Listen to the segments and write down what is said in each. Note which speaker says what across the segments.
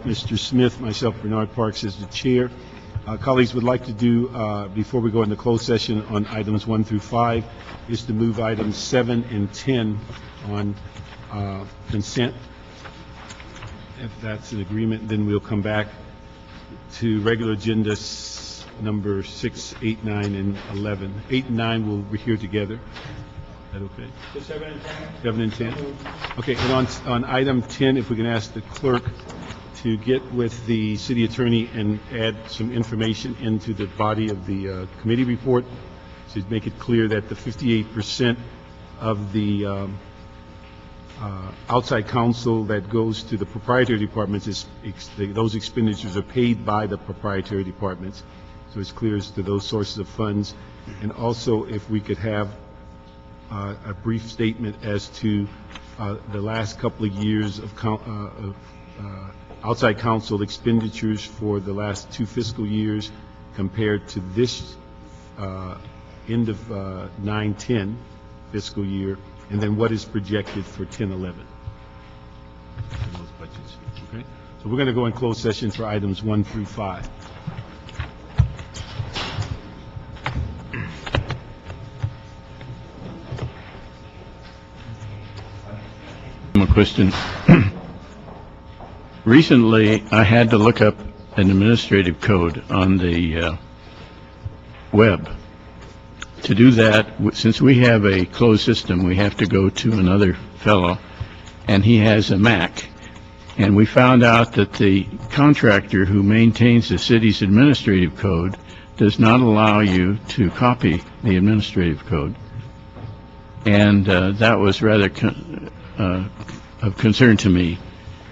Speaker 1: Mr. Smith, myself, Bernard Parks as the chair. Colleagues would like to do, before we go into closed session on items 1 through 5, is to move items 7 and 10 on consent. If that's an agreement, then we'll come back to regular agenda number 6, 8, 9, and 11. 8 and 9 we'll hear together. Is that okay?
Speaker 2: 7 and 10?
Speaker 1: 7 and 10? Okay, and on item 10, if we can ask the clerk to get with the city attorney and add some information into the body of the committee report to make it clear that the 58% of the outside counsel that goes to the proprietary departments those expenditures are paid by the proprietary departments. So it's clear as to those sources of funds. And also, if we could have a brief statement as to the last couple of years of outside counsel expenditures for the last 2 fiscal years compared to this end of 9-10 fiscal year, and then what is projected for 10-11 in those budgets. Okay, so we're going to go in closed session for items 1 through 5.
Speaker 3: A question. Recently, I had to look up an administrative code on the web. To do that, since we have a closed system, we have to go to another fellow, and he has a Mac. And we found out that the contractor who maintains the city's administrative code does not allow you to copy the administrative code. And that was rather of concern to me.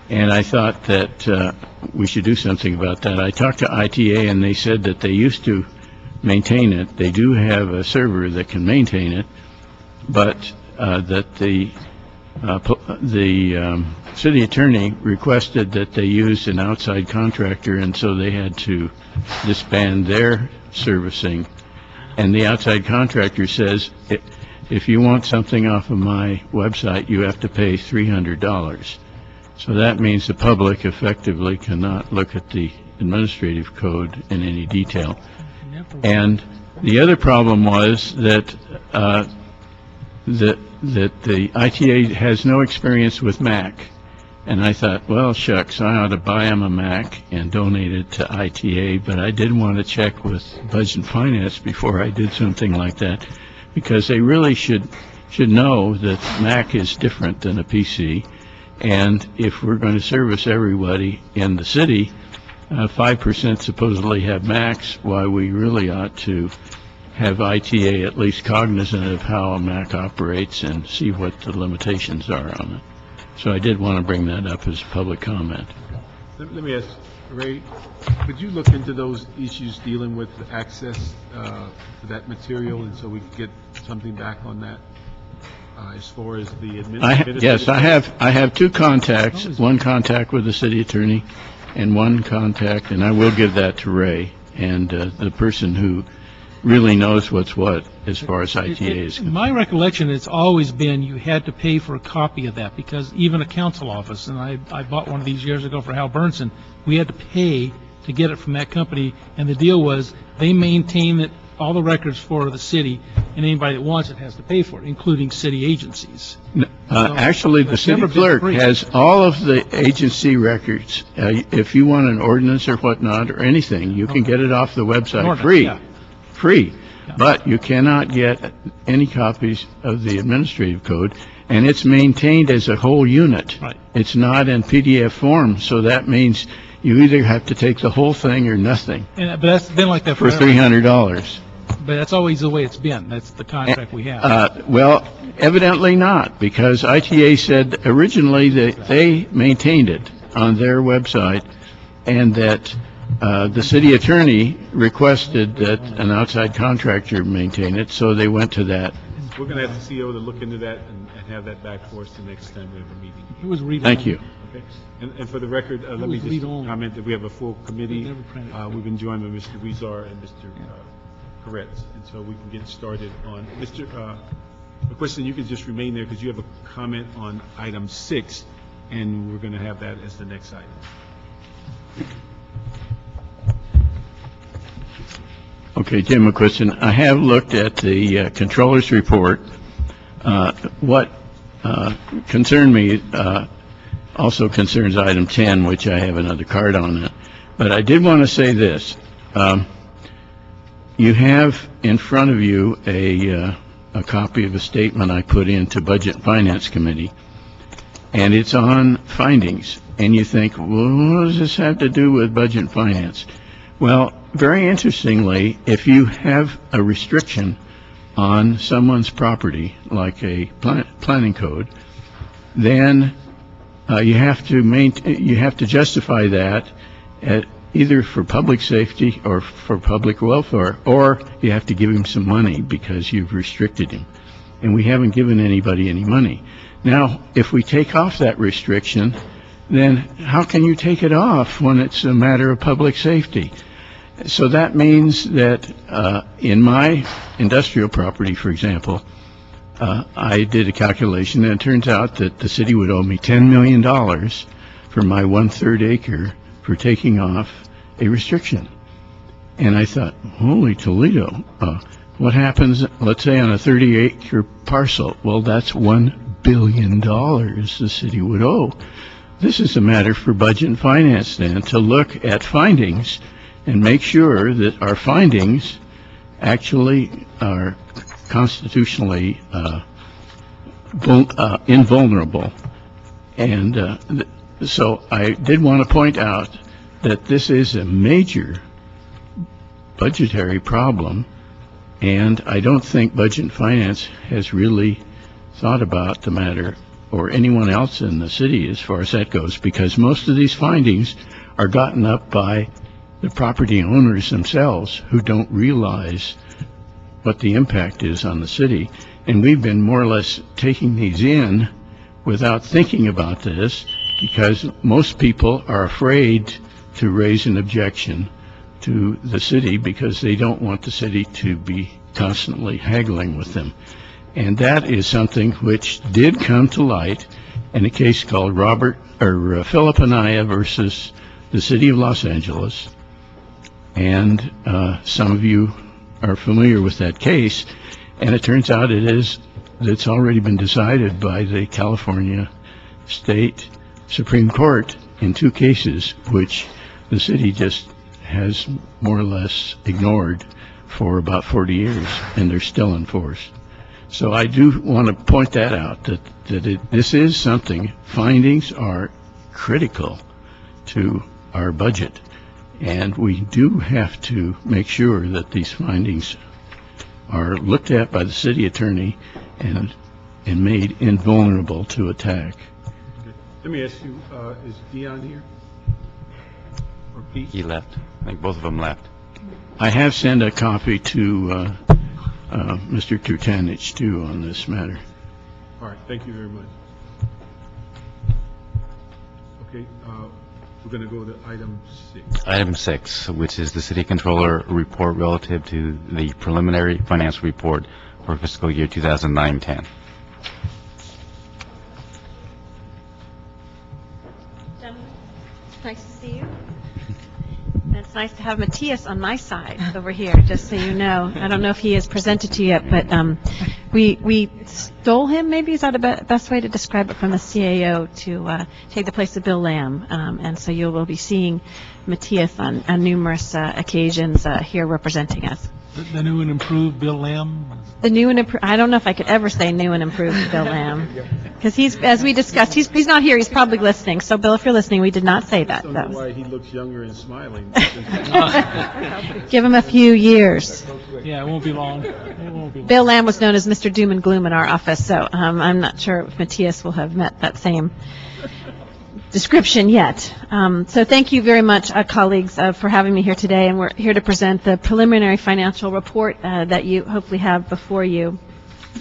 Speaker 3: And I thought that we should do something about that. I talked to ITA, and they said that they used to maintain it. They do have a server that can maintain it, but that the city attorney requested that they use an outside contractor, and so they had to disband their servicing. And the outside contractor says, if you want something off of my website, you have to pay $300. So that means the public effectively cannot look at the administrative code in any detail. And the other problem was that that the ITA has no experience with Mac. And I thought, well, shucks, I ought to buy him a Mac and donate it to ITA, but I did want to check with Budget and Finance before I did something like that, because they really should know that Mac is different than a PC. And if we're going to service everybody in the city, 5% supposedly have Macs, why we really ought to have ITA at least cognizant of how a Mac operates and see what the limitations are on it. So I did want to bring that up as public comment.
Speaker 1: Let me ask, Ray, could you look into those issues dealing with access to that material, and so we could get something back on that? As far as the administrative...
Speaker 3: Yes, I have 2 contacts, one contact with the city attorney and one contact, and I will give that to Ray, and the person who really knows what's what as far as ITA is concerned.
Speaker 2: My recollection, it's always been you had to pay for a copy of that, because even a council office, and I bought one of these years ago for Hal Burnson, we had to pay to get it from that company, and the deal was they maintain it, all the records for the city, and anybody that wants it has to pay for it, including city agencies.
Speaker 3: Actually, the city clerk has all of the agency records. If you want an ordinance or whatnot or anything, you can get it off the website free. Yeah. But you cannot get any copies of the administrative code, and it's maintained as a whole unit.
Speaker 2: Right.
Speaker 3: It's not in PDF form, so that means you either have to take the whole thing or nothing.
Speaker 2: But that's been like that
Speaker 3: for $300.
Speaker 2: But that's always the way it's been. That's the contract we have.
Speaker 3: Well, evidently not, because ITA said originally that they maintained it on their website, and that the city attorney requested that an outside contractor maintain it, so they went to that.
Speaker 1: We're going to have the CEO to look into that and have that back for us the next time we have a meeting.
Speaker 2: It was read
Speaker 3: Thank you.
Speaker 1: Okay. And for the record, let me just comment that we have a full committee. We've been joined by Mr. Weezar and Mr. Koretz, and so we can get started on Mr. McQuiston. You can just remain there because you have a comment on item 6, and we're going to have that as the next item.
Speaker 3: Okay, Jim, a question. I have looked at the Controller's report. What concerned me also concerns item 10, which I have another card on it. But I did want to say this. You have in front of you a copy of a statement I put into Budget and Finance Committee, and it's on findings. And you think, well, what does this have to do with Budget and Finance? Well, very interestingly, if you have a restriction on someone's property, like a planning code, then you have to justify that either for public safety or for public welfare, or you have to give him some money because you've restricted him. And we haven't given anybody any money. Now, if we take off that restriction, then how can you take it off when it's a matter of public safety? So that means that in my industrial property, for example, I did a calculation, and it turns out that the city would owe me $10 million for my 1/3 acre for taking off a restriction. And I thought, holy Toledo, what happens, let's say, on a 30-acre parcel? Well, that's $1 billion the city would owe. This is a matter for Budget and Finance, then, to look at findings and make sure that our findings actually are constitutionally invulnerable. And so I did want to point out that this is a major budgetary problem, and I don't think Budget and Finance has really thought about the matter, or anyone else in the city as far as that goes, because most of these findings are gotten up by the property owners themselves who don't realize what the impact is on the city. And we've been more or less taking these in without thinking about this, because most people are afraid to raise an objection to the city because they don't want the city to be constantly haggling with them. And that is something which did come to light in a case called Philip Anaya versus the City of Los Angeles. And some of you are familiar with that case, and it turns out it's already been decided by the California State Supreme Court in 2 cases, which the city just has more or less ignored for about 40 years, and they're still enforced. So I do want to point that out, that this is something. Findings are critical to our budget. And we do have to make sure that these findings are looked at by the city attorney and made invulnerable to attack.
Speaker 1: Okay. Let me ask you, is Dion here? Or Pete?
Speaker 4: He left. I think both of them left.
Speaker 3: I have sent a copy to Mr. Turtanich, too, on this matter.
Speaker 1: All right, thank you very much. Okay, we're going to go to item 6.
Speaker 4: Item 6, which is the City Controller report relative to the preliminary finance report for fiscal year 2009-10.
Speaker 5: Gentlemen, it's nice to see you. And it's nice to have Matthias on my side over here, just so you know. I don't know if he has presented to you yet, but we stole him, maybe is that the best way to describe it, from the CAO to take the place of Bill Lamb. And so you will be seeing Matthias on numerous occasions here representing us.
Speaker 2: The new and improved Bill Lamb?
Speaker 5: The new and I don't know if I could ever say new and improved Bill Lamb, because he's, as we discussed, he's not here. He's probably listening. So, Bill, if you're listening, we did not say that.
Speaker 1: I don't know why he looks younger and smiling.
Speaker 5: Give him a few years.
Speaker 2: Yeah, it won't be long. It won't be long.
Speaker 5: Bill Lamb was known as Mr. Doom and Gloom in our office, so I'm not sure if Matthias will have met that same description yet. So thank you very much, colleagues, for having me here today, and we're here to present the preliminary financial report that you hopefully have before you.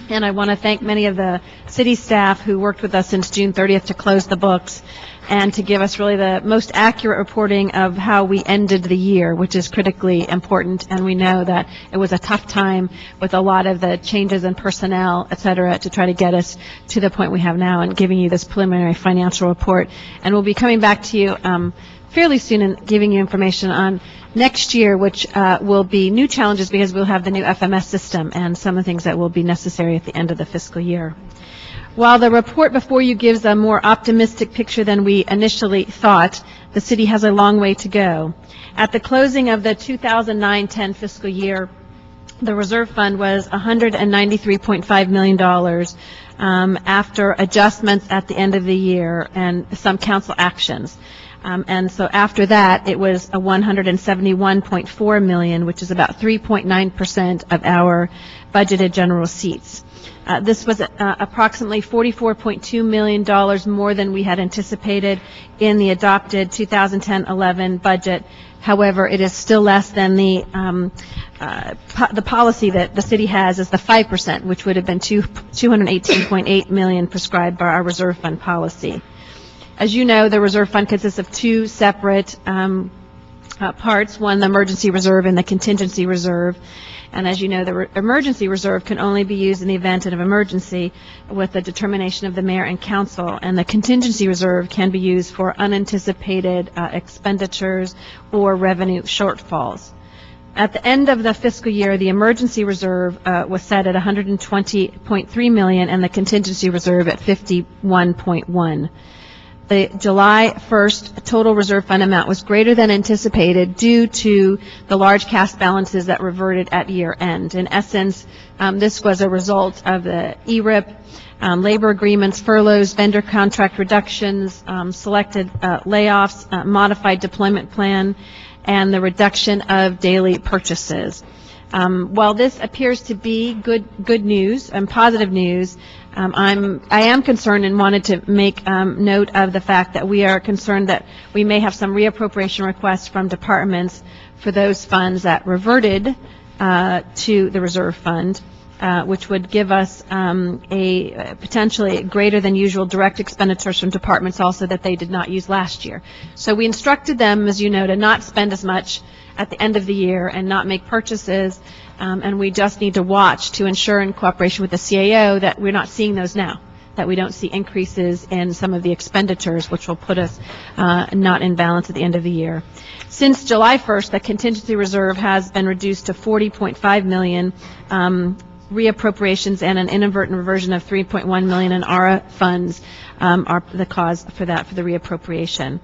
Speaker 5: And I want to thank many of the city staff who worked with us since June 30th to close the books, and to give us really the most accurate reporting of how we ended the year, which is critically important. And we know that it was a tough time with a lot of the changes in personnel, et cetera, to try to get us to the point we have now and giving you this preliminary financial report. And we'll be coming back to you fairly soon and giving you information on next year, which will be new challenges because we'll have the new FMS system and some of the things that will be necessary at the end of the fiscal year. While the report before you gives a more optimistic picture than we initially thought, the city has a long way to go. At the closing of the 2009-10 fiscal year, the reserve fund was $193.5 million after adjustments at the end of the year and some council actions. And so after that, it was a $171.4 million, which is about 3.9% of our budgeted general receipts. This was approximately $44.2 million more than we had anticipated in the adopted 2010-11 budget. However, it is still less than the policy that the city has is the 5%, which would have been $218.8 million prescribed by our reserve fund policy. As you know, the reserve fund consists of two separate parts, one the emergency reserve and the contingency reserve. And as you know, the emergency reserve can only be used in the event of an emergency with the determination of the mayor and council. And the contingency reserve can be used for unanticipated expenditures or revenue shortfalls. At the end of the fiscal year, the emergency reserve was set at $120.3 million and the contingency reserve at $51.1. The July 1st total reserve fund amount was greater than anticipated due to the large cash balances that reverted at year end. In essence, this was a result of the ERIP, labor agreements, furloughs, vendor contract reductions, selected layoffs, modified deployment plan, and the reduction of daily purchases. While this appears to be good news and positive news, I am concerned and wanted to make note of the fact that we are concerned that we may have some reappropriation requests from departments for those funds that reverted to the reserve fund, which would give us a potentially greater than usual direct expenditures from departments also that they did not use last year. So we instructed them, as you know, to not spend as much at the end of the year and not make purchases, and we just need to watch to ensure in cooperation with the CAO that we're not seeing those now, that we don't see increases in some of the expenditures, which will put us not in balance at the end of the year. Since July 1st, the contingency reserve has been reduced to $40.5 million, reappropriations and an inadvertent reversion of $3.1 million in ARA funds are the cause for that, for the reappropriation.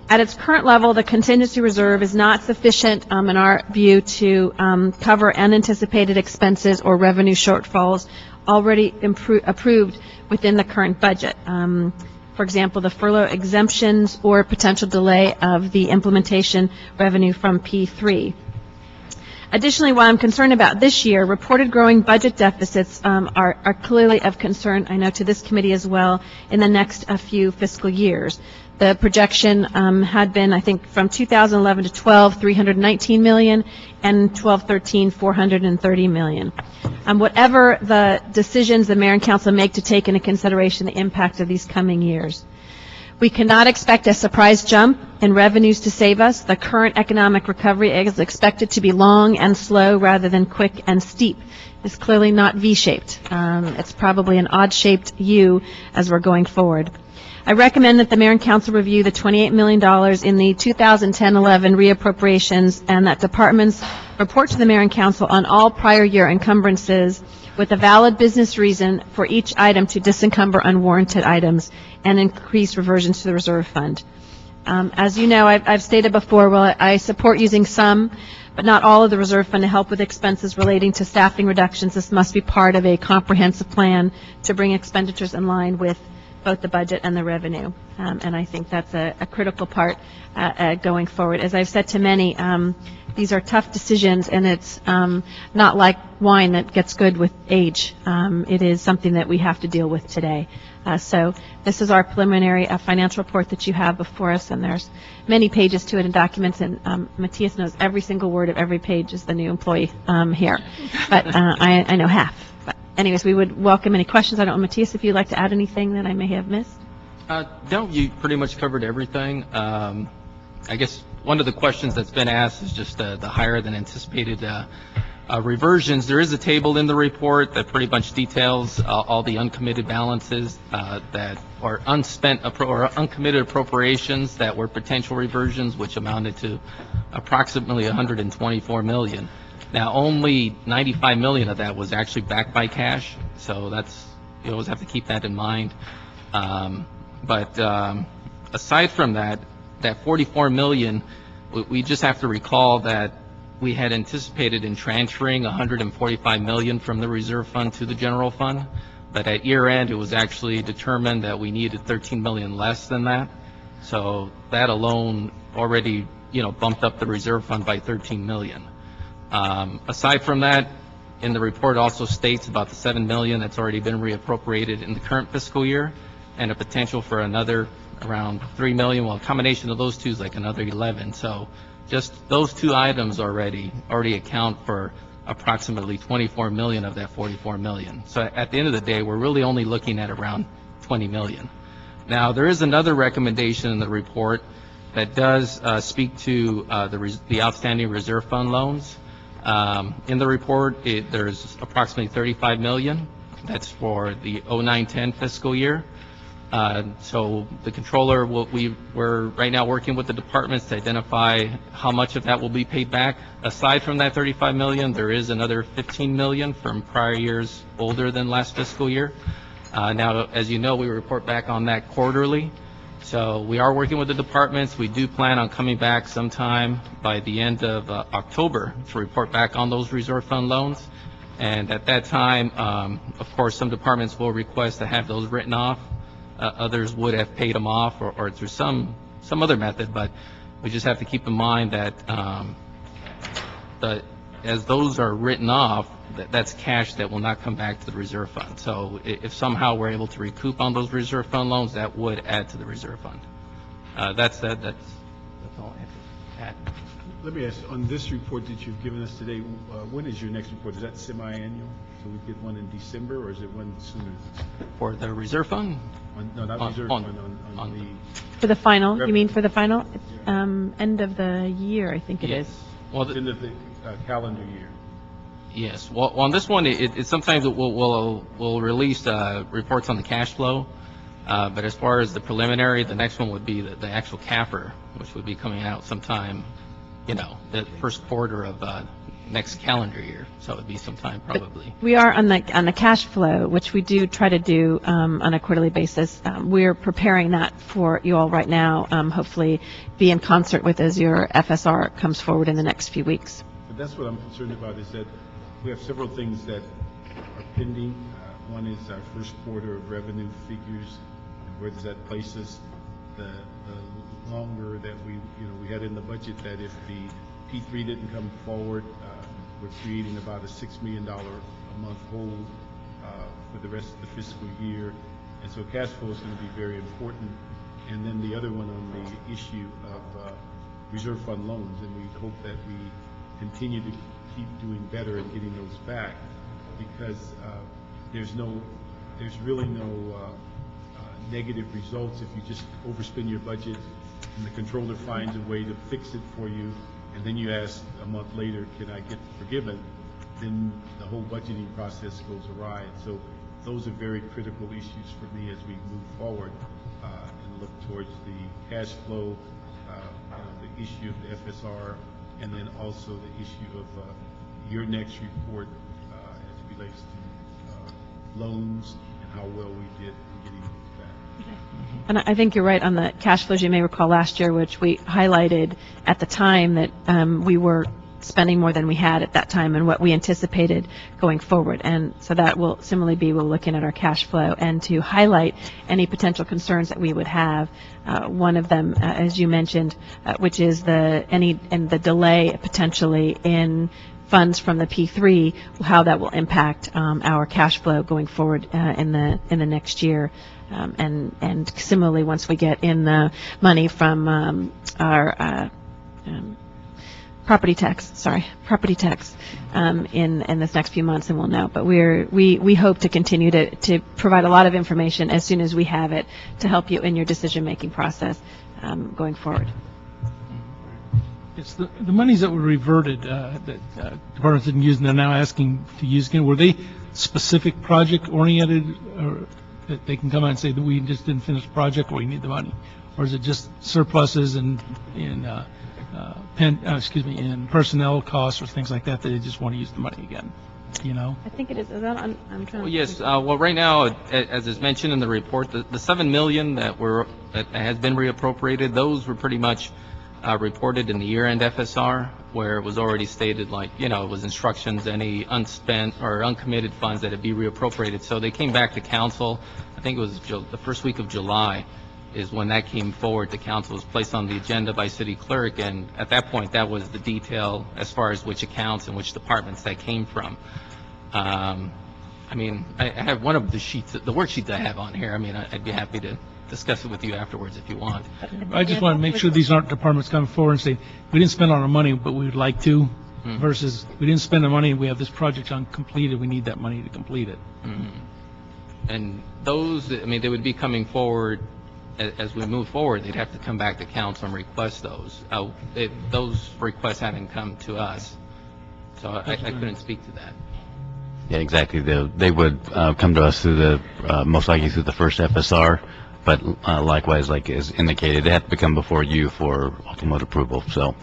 Speaker 5: At its current level, the contingency reserve is not sufficient, in our view, to cover unanticipated expenses or revenue shortfalls already approved within the current budget. For example, the furlough exemptions or potential delay of the implementation revenue from P3. Additionally, while I'm concerned about this year, reported growing budget deficits are clearly of concern, I know, to this committee as well in the next few fiscal years. The projection had been, I think, from 2011 to 12, $319 million, and 12-13, $430 million. Whatever the decisions the mayor and council make to take into consideration the impact of these coming years. We cannot expect a surprise jump in revenues to save us. The current economic recovery is expected to be long and slow rather than quick and steep. It's clearly not V-shaped. It's probably an odd-shaped U as we're going forward. I recommend that the mayor and council review the $28 million in the 2010-11 reappropriations and that departments report to the mayor and council on all prior year encumbrances with a valid business reason for each item to disencumber unwarranted items and increase reversions to the reserve fund. As you know, I've stated before, well, I support using some, but not all of the reserve fund to help with expenses relating to staffing reductions. This must be part of a comprehensive plan to bring expenditures in line with both the budget and the revenue. And I think that's a critical part going forward. As I've said to many, these are tough decisions, and it's not like wine that gets good with age. It is something that we have to deal with today. So this is our preliminary financial report that you have before us, and there's many pages to it and documents, and Matthias knows every single word of every page as the new employee here. But I know half. But anyways, we would welcome any questions. I don't know, Matthias, if you'd like to add anything that I may have missed.
Speaker 6: No, you pretty much covered everything. I guess one of the questions that's been asked is just the higher than anticipated reversions. There is a table in the report that pretty much details all the uncommitted balances that are unspent or uncommitted appropriations that were potential reversions, which amounted to approximately $124 million. Now, only $95 million of that was actually backed by cash, so that's, you always have to keep that in mind. But aside from that, that $44 million, we just have to recall that we had anticipated in transferring $145 million from the reserve fund to the general fund, but at year end, it was actually determined that we needed $13 million less than that. So that alone already, bumped up the reserve fund by $13 million. Aside from that, in the report also states about the $7 million that's already been reappropriated in the current fiscal year, and a potential for another around $3 million. Well, a combination of those two is like another 11. So just those two items already account for approximately $24 million of that $44 million. So at the end of the day, we're really only looking at around $20 million. Now, there is another recommendation in the report that does speak to the outstanding reserve fund loans. In the report, there's approximately $35 million. That's for the 09-10 fiscal year. So the controller, we're right now working with the departments to identify how much of that will be paid back. Aside from that $35 million, there is another $15 million from prior years older than last fiscal year. Now, as you know, we report back on that quarterly. So we are working with the departments. We do plan on coming back sometime by the end of October to report back on those reserve fund loans. And at that time, of course, some departments will request to have those written off. Others would have paid them off or through some other method, but we just have to keep in mind that as those are written off, that's cash that will not come back to the reserve fund. So if somehow we're able to recoup on those reserve fund loans, that would add to the reserve fund. That's all I have to add.
Speaker 1: Let me ask, on this report that you've given us today, when is your next report? Is that semi-annual? So we get one in December, or is it one sooner?
Speaker 6: For the reserve fund?
Speaker 1: No, not reserve fund, on the...
Speaker 5: For the final, you mean for the final? End of the year, I think it is.
Speaker 6: Well,
Speaker 1: End of the calendar year.
Speaker 6: Yes. Well, on this one, sometimes we'll release reports on the cash flow, but as far as the preliminary, the next one would be the actual CAFR, which would be coming out sometime, the first quarter of next calendar year. So it would be sometime probably.
Speaker 5: We are on the cash flow, which we do try to do on a quarterly basis. We're preparing that for you all right now. Hopefully, be in concert with as your FSR comes forward in the next few weeks.
Speaker 1: But that's what I'm concerned about, is that we have several things that are pending. One is our first quarter of revenue figures. Where does that place us? The longer that we had in the budget that if the P3 didn't come forward, we're creating about a $6 million a month hole for the rest of the fiscal year. And so cash flow is going to be very important. And then the other one on the issue of reserve fund loans, and we hope that we continue to keep doing better and getting those back, because there's really no negative results if you just overspend your budget and the controller finds a way to fix it for you, and then you ask a month later, can I get forgiven? Then the whole budgeting process goes awry. So those are very critical issues for me as we move forward and look towards the cash flow, the issue of the FSR, and then also the issue of your next report as it relates to loans and how well we did in getting those back.
Speaker 5: And I think you're right on the cash flows. You may recall last year, which we highlighted at the time, that we were spending more than we had at that time and what we anticipated going forward. And so that will similarly be, we're looking at our cash flow and to highlight any potential concerns that we would have. One of them, as you mentioned, which is the delay potentially in funds from the P3, how that will impact our cash flow going forward in the next year. And similarly, once we get in the money from our property tax, in this next few months, and we'll know. But we hope to continue to provide a lot of information as soon as we have it to help you in your decision-making process going forward.
Speaker 2: It's the monies that were reverted, that departments didn't use, and they're now asking to use again. Were they specific project-oriented, or that they can come out and say that we just didn't finish the project, or we need the money? Or is it just surpluses in personnel costs or things like that, that they just want to use the money again, you know?
Speaker 5: I think it is. I'm trying
Speaker 6: Well, yes, well, right now, as is mentioned in the report, the $7 million that has been reappropriated, those were pretty much reported in the year-end FSR, where it was already stated, like, you know, it was instructions, any unspent or uncommitted funds that would be reappropriated. So they came back to council, I think it was the first week of July is when that came forward to council, was placed on the agenda by city clerk, and at that point, that was the detail as far as which accounts and which departments that came from. I mean, I have one of the sheets, the worksheets I have on here. I mean, I'd be happy to discuss it with you afterwards if you want.
Speaker 2: I just want to make sure these aren't departments coming forward and saying, we didn't spend all our money, but we would like to, versus, we didn't spend the money, we have this project uncompleted, we need that money to complete it.
Speaker 6: And those, I mean, they would be coming forward, as we move forward, they'd have to come back to council and request those. Those requests haven't come to us, so I couldn't speak to that.
Speaker 4: Yeah, exactly. They would come to us through the, most likely through the first FSR, but likewise, like is indicated, they have to come before you for ultimate approval. So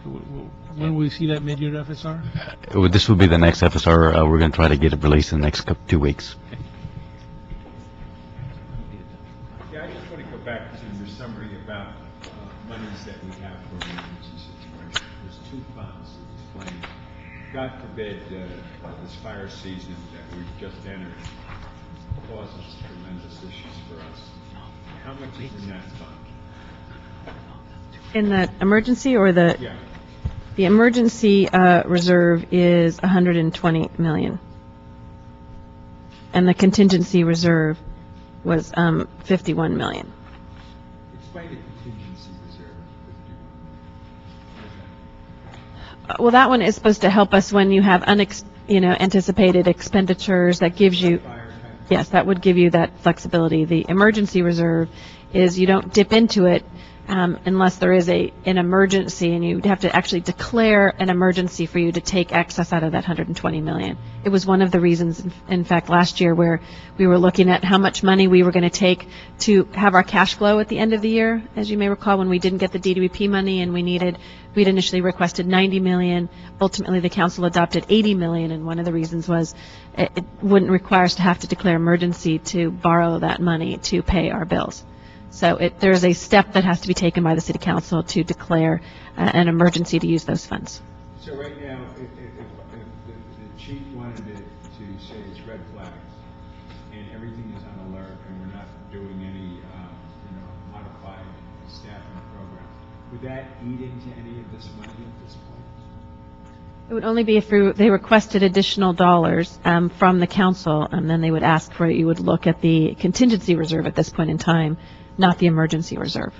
Speaker 2: When will we see that mid-year FSR?
Speaker 4: this will be the next FSR. We're going to try to get it released in the next 2 weeks.
Speaker 1: Yeah, I just want to go back to your summary about monies that we have for emergency situations. There's two funds explained. God forbid this fire season that we've just entered causes tremendous issues for us. How much is in that fund?
Speaker 5: In the emergency or the?
Speaker 1: Yeah.
Speaker 5: The emergency reserve is $120 million. And the contingency reserve was $51 million.
Speaker 1: Explain the contingency reserve.
Speaker 5: Well, that one is supposed to help us when you have anticipated expenditures. That gives you, yes, that would give you that flexibility. The emergency reserve is you don't dip into it unless there is an emergency, and you'd have to actually declare an emergency for you to take excess out of that $120 million. It was one of the reasons, in fact, last year where we were looking at how much money we were going to take to have our cash flow at the end of the year. As you may recall, when we didn't get the DWP money and we'd initially requested $90 million. Ultimately, the council adopted $80 million, and one of the reasons was it wouldn't require us to have to declare emergency to borrow that money to pay our bills. So there's a step that has to be taken by the city council to declare an emergency to use those funds.
Speaker 1: So right now, if the chief wanted to say it's red flags, and everything is on alert, and we're not doing any, modified staffing program, would that eat into any of this money at this point?
Speaker 5: It would only be if they requested additional dollars from the council, and then they would ask for it. You would look at the contingency reserve at this point in time, not the emergency reserve.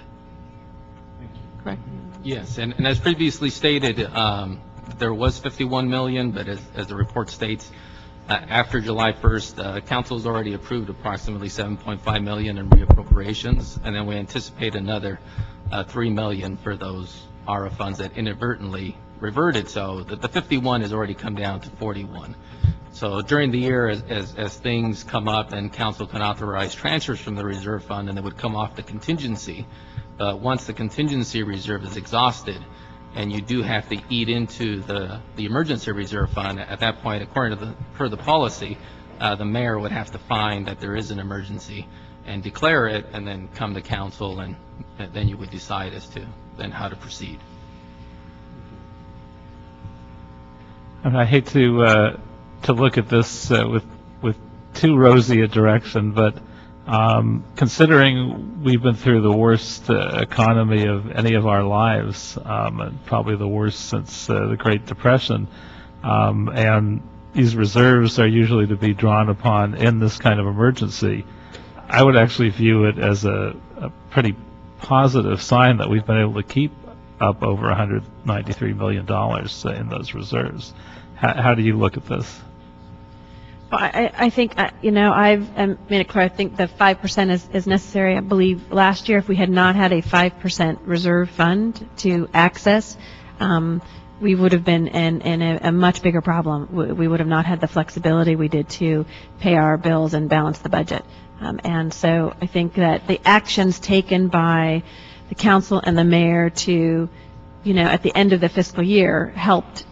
Speaker 1: Thank you.
Speaker 5: Correct.
Speaker 6: Yes, and as previously stated, there was $51 million, but as the report states, after July 1st, council's already approved approximately $7.5 million in reappropriations, and then we anticipate another $3 million for those ARA funds that inadvertently reverted, so the 51 has already come down to 41. So during the year, as things come up, then council can authorize transfers from the reserve fund, and it would come off the contingency. But once the contingency reserve is exhausted, and you do have to eat into the emergency reserve fund, at that point, according to per the policy, the mayor would have to find that there is an emergency and declare it, and then come to council, and then you would decide as to then how to proceed.
Speaker 7: And I hate to look at this with too rosy a direction, but considering we've been through the worst economy of any of our lives, and probably the worst since the Great Depression, and these reserves are usually to be drawn upon in this kind of emergency, I would actually view it as a pretty positive sign that we've been able to keep up over $193 million in those reserves. How do you look at this?
Speaker 5: Well, I think, I've made it clear, I think the 5% is necessary. I believe last year, if we had not had a 5% reserve fund to access, we would have been in a much bigger problem. We would have not had the flexibility we did to pay our bills and balance the budget. And so I think that the actions taken by the council and the mayor to, at the end of the fiscal year helped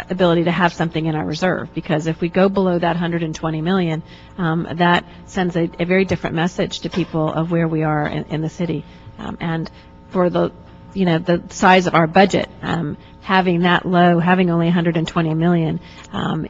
Speaker 5: ability to have something in our reserve, because if we go below that 120 million, that sends a very different message to people of where we are in the city. And for the size of our budget, having that low, having only 120 million,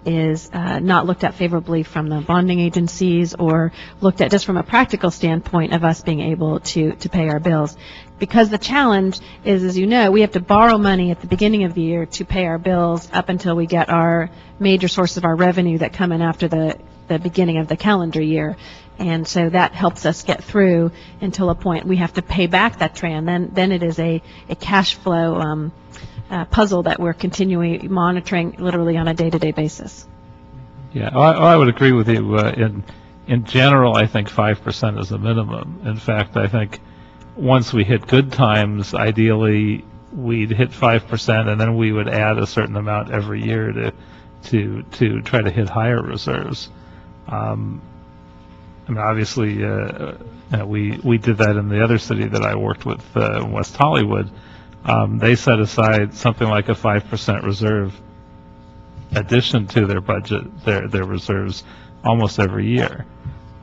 Speaker 5: is not looked at favorably from the bonding agencies, or looked at just from a practical standpoint of us being able to pay our bills. Because the challenge is, as you know, we have to borrow money at the beginning of the year to pay our bills up until we get our major source of our revenue that come in after the beginning of the calendar year. And so that helps us get through until a point we have to pay back that tran. Then it is a cash flow puzzle that we're continually monitoring literally on a day-to-day basis.
Speaker 7: Yeah, I would agree with you. In general, I think 5% is the minimum. In fact, I think once we hit good times, ideally we'd hit 5%, and then we would add a certain amount every year to try to hit higher reserves. I mean, obviously, we did that in the other city that I worked with, in West Hollywood. They set aside something like a 5% reserve addition to their budget, their reserves, almost every year.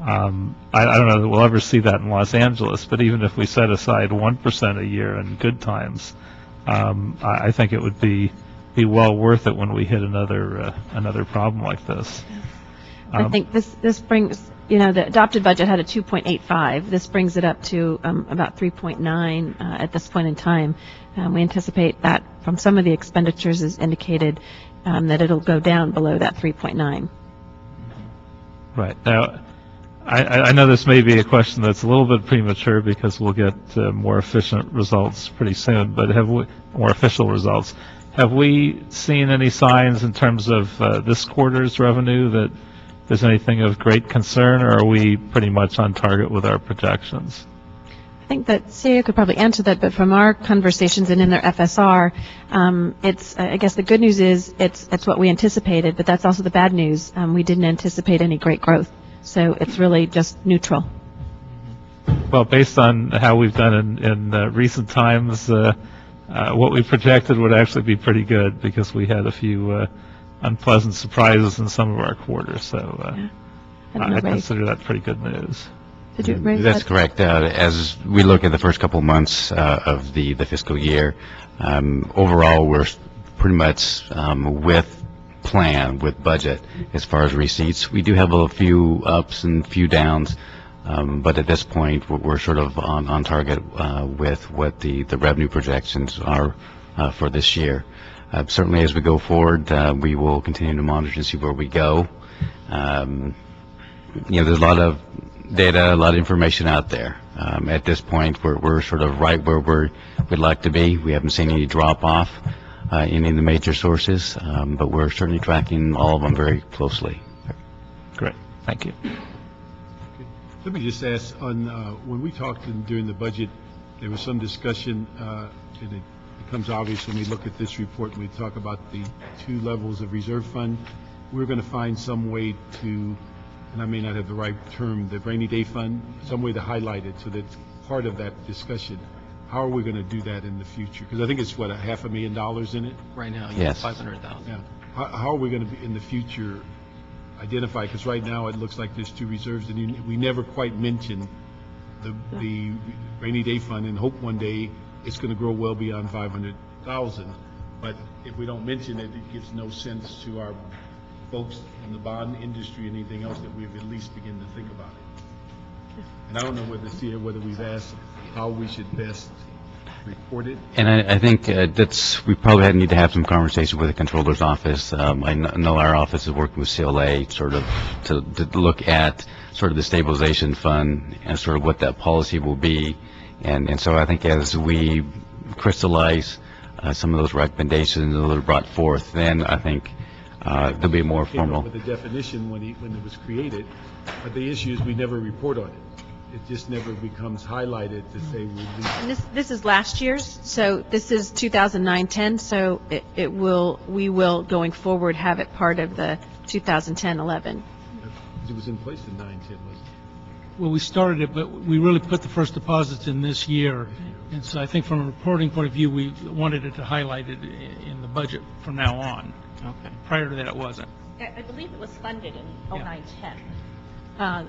Speaker 7: I don't know that we'll ever see that in Los Angeles, but even if we set aside 1% a year in good times, I think it would be well worth it when we hit another problem like this.
Speaker 5: I think this brings, the adopted budget had a 2.85. This brings it up to about 3.9 at this point in time. We anticipate that from some of the expenditures is indicated that it'll go down below that 3.9.
Speaker 7: Right. Now, I know this may be a question that's a little bit premature because we'll get more efficient results pretty soon, but more official results. Have we seen any signs in terms of this quarter's revenue that there's anything of great concern, or are we pretty much on target with our projections?
Speaker 5: I think that Celia could probably answer that, but from our conversations and in their FSR, I guess the good news is it's what we anticipated, but that's also the bad news. We didn't anticipate any great growth. So it's really just neutral.
Speaker 7: Well, based on how we've done in recent times, what we projected would actually be pretty good because we had a few unpleasant surprises in some of our quarters. So I consider that pretty good news.
Speaker 5: Did you raise
Speaker 4: That's
Speaker 5: that?
Speaker 4: correct. As we look at the first couple of months of the fiscal year, overall, we're pretty much with plan, with budget as far as receipts. We do have a few ups and few downs, but at this point, we're sort of on target with what the revenue projections are for this year. Certainly, as we go forward, we will continue to monitor and see where we go. There's a lot of data, a lot of information out there. At this point, we're sort of right where we'd like to be. We haven't seen any drop off any of the major sources, but we're certainly tracking all of them very closely.
Speaker 7: Great. Thank you.
Speaker 1: Let me just ask, when we talked during the budget, there was some discussion, and it becomes obvious when we look at this report and we talk about the two levels of reserve fund. We're going to find some way to, and I may not have the right term, the rainy day fund, some way to highlight it so that it's part of that discussion. How are we going to do that in the future? Because I think it's, what, $500,000 in it?
Speaker 6: Right now,
Speaker 4: Yes.
Speaker 6: 500,000.
Speaker 1: Yeah. How are we going to be in the future identify? Because right now it looks like there's two reserves, and we never quite mention the rainy day fund, and hope one day it's going to grow well beyond 500,000. But if we don't mention it, it gives no sense to our folks in the bond industry and anything else that we've at least begin to think about it. And I don't know whether we've asked how we should best report it.
Speaker 4: And I think we probably need to have some conversation with the controller's office. I know our office is working with CLA sort of to look at sort of the stabilization fund and sort of what that policy will be. And so I think as we crystallize some of those recommendations that are brought forth, then I think there'll be more
Speaker 1: Came up
Speaker 4: formal.
Speaker 1: with a definition when it was created, but the issue is we never report on it. It just never becomes highlighted to say we
Speaker 5: And this is last year's, so this is 2009-10, so we will, going forward, have it part of the 2010-11.
Speaker 1: it was in place in 9-10, wasn't it?
Speaker 2: Well, we started it, but we really put the first deposits in this year. And so I think from a reporting point of view, we wanted it to highlight it in the budget from now on.
Speaker 6: Okay.
Speaker 2: Prior to that, it wasn't.
Speaker 8: I believe it was funded in
Speaker 2: Yeah.
Speaker 8: 09-10.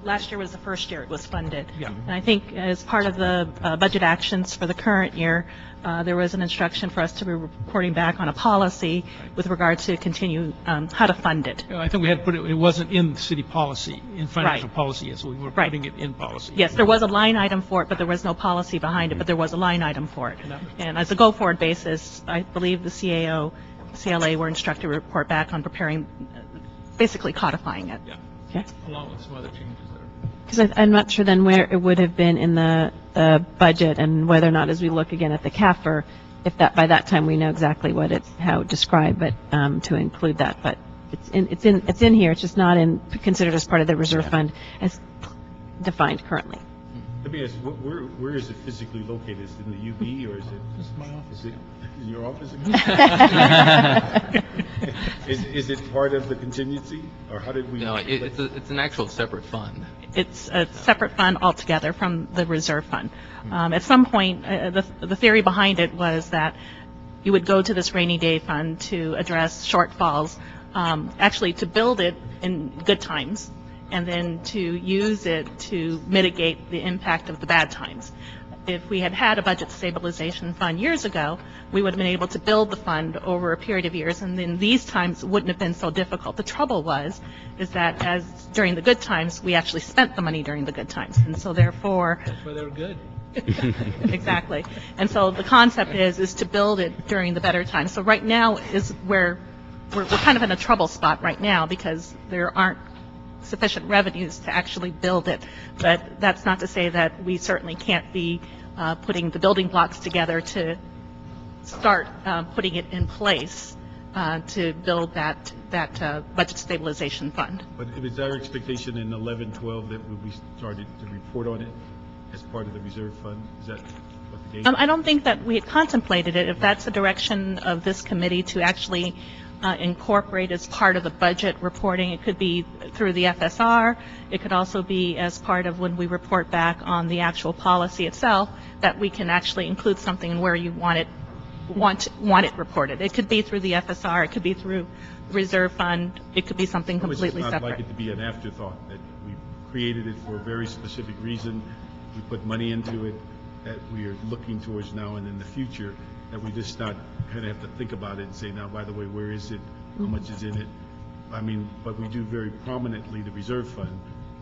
Speaker 8: Last year was the first year it was funded.
Speaker 2: Yeah.
Speaker 8: And I think as part of the budget actions for the current year, there was an instruction for us to be reporting back on a policy with regard to continue how to fund it.
Speaker 2: I think we had to put it, it wasn't in city policy, in financial
Speaker 8: Right.
Speaker 2: policy yet, so we were
Speaker 8: Right.
Speaker 2: putting it in policy.
Speaker 8: Yes, there was a line item for it, but there was no policy behind it, but there was a line item for it.
Speaker 2: And that was-
Speaker 8: And as a go-forward basis, I believe the CAO, CLA were instructed to report back on preparing, basically codifying it.
Speaker 2: Yeah,
Speaker 5: Okay.
Speaker 2: along with some other changes there.
Speaker 5: Because I'm not sure then where it would have been in the budget, and whether or not, as we look again at the CAFR, if that, by that time, we know exactly what it's, how it's described, but to include that. But it's in here, it's just not considered as part of the reserve fund as defined currently.
Speaker 1: Let me ask, where is it physically located? Is it in the UB or is it?
Speaker 2: This is my office.
Speaker 1: Is it in your office? Is it part of the contingency, or how did we?
Speaker 6: No, it's an actual separate fund.
Speaker 8: It's a separate fund altogether from the reserve fund. At some point, the theory behind it was that you would go to this rainy day fund to address shortfalls, actually to build it in good times, and then to use it to mitigate the impact of the bad times. If we had had a budget stabilization fund years ago, we would have been able to build the fund over a period of years, and then these times wouldn't have been so difficult. The trouble is that as during the good times, we actually spent the money during the good times, and so therefore,
Speaker 2: That's why they were good.
Speaker 8: exactly. And so the concept is to build it during the better times. So right now is where we're kind of in a trouble spot right now, because there aren't sufficient revenues to actually build it. But that's not to say that we certainly can't be putting the building blocks together to start putting it in place to build that budget stabilization fund.
Speaker 1: But it was our expectation in 11-12 that we started to report on it as part of the reserve fund? Is that what the game?
Speaker 8: I don't think that we had contemplated it. If that's the direction of this committee to actually incorporate as part of the budget reporting, it could be through the FSR. It could also be as part of when we report back on the actual policy itself, that we can actually include something in where you want it reported. It could be through the FSR. It could be through the reserve fund. It could be something completely
Speaker 1: It's not like
Speaker 8: separate.
Speaker 1: it to be an afterthought, that we created it for a very specific reason. We put money into it that we are looking towards now and in the future, that we just not kind of have to think about it and say, now, by the way, where is it? How much is in it? I mean, but we do very prominently the reserve fund,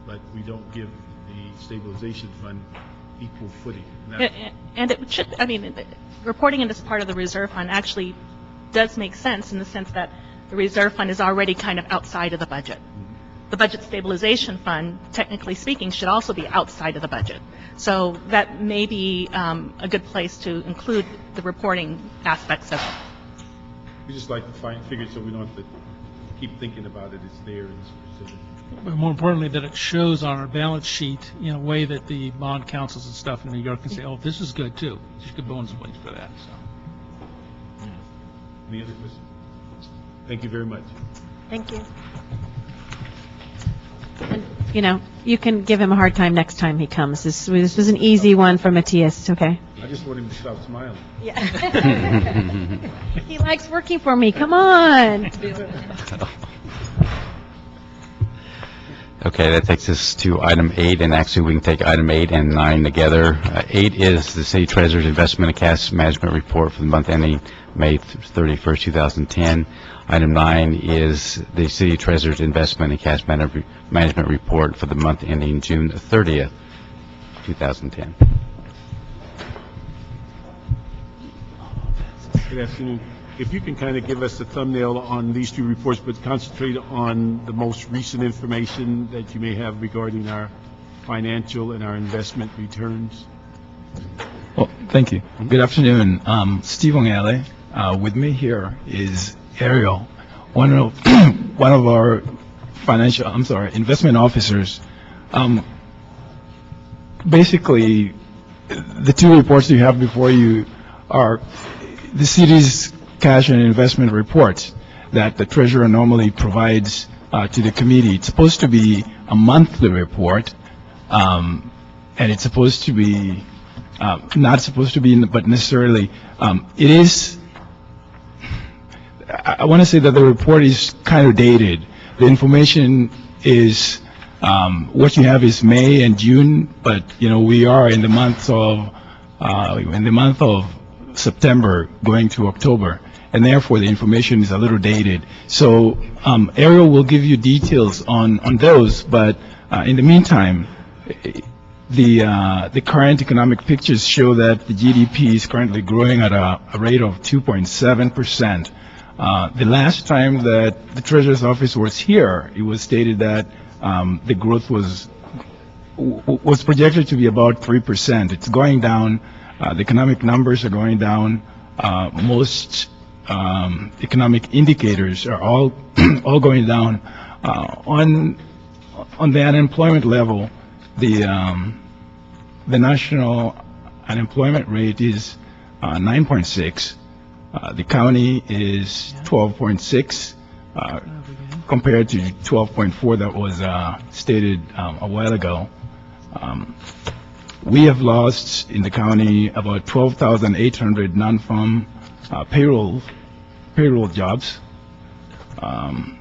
Speaker 1: but we don't give the stabilization fund equal footing. And that-
Speaker 8: And it should, I mean, reporting it as part of the reserve fund actually does make sense in the sense that the reserve fund is already kind of outside of the budget. The budget stabilization fund, technically speaking, should also be outside of the budget. So that may be a good place to include the reporting aspects of it.
Speaker 1: We just like to figure it so we don't have to keep thinking about it, it's there and it's specific.
Speaker 2: But more importantly, that it shows on our balance sheet in a way that the bond councils and stuff in New York can say, oh, this is good too. Just good bonus points for that, so.
Speaker 1: Any other questions? Thank you very much.
Speaker 5: Thank you. And, you know, you can give him a hard time next time he comes. This was an easy one for Matthias, okay?
Speaker 1: I just want him to stop smiling.
Speaker 5: He likes working for me, come on.
Speaker 4: Okay, that takes us to item 8, and actually we can take item 8 and 9 together. 8 is the City Treasurer's Investment and Cash Management Report for the month ending May 31st, 2010. Item 9 is the City Treasurer's Investment and Cash Management Report for the month ending June 30th, 2010.
Speaker 1: Good afternoon. If you can kind of give us a thumbnail on these two reports, but concentrate on the most recent information that you may have regarding our financial and our investment returns.
Speaker 3: Well,
Speaker 9: Thank you. Good afternoon. Steve Ongale. With me here is Ariel, one of one of our investment officers. Basically, the two reports you have before you are the city's cash and investment reports that the treasurer normally provides to the committee. It's supposed to be a monthly report, and it's supposed to be not supposed to be, but necessarily it is. I want to say that the report is kind of dated. The information is what you have is May and June, but we are in the month of September going to October, and therefore the information is a little dated. So Ariel will give you details on those, but in the meantime, the current economic pictures show that the GDP is currently growing at a rate of 2.7%. The last time that the Treasurer's Office was here, it was stated that the growth was projected to be about 3%. It's going down. The economic numbers are going down. Most economic indicators are all going down. On the unemployment level, the national unemployment rate is 9.6. The county is 12.6 compared to 12.4 that was stated a while ago. We have lost in the county about 12,800 non-farm payroll jobs. I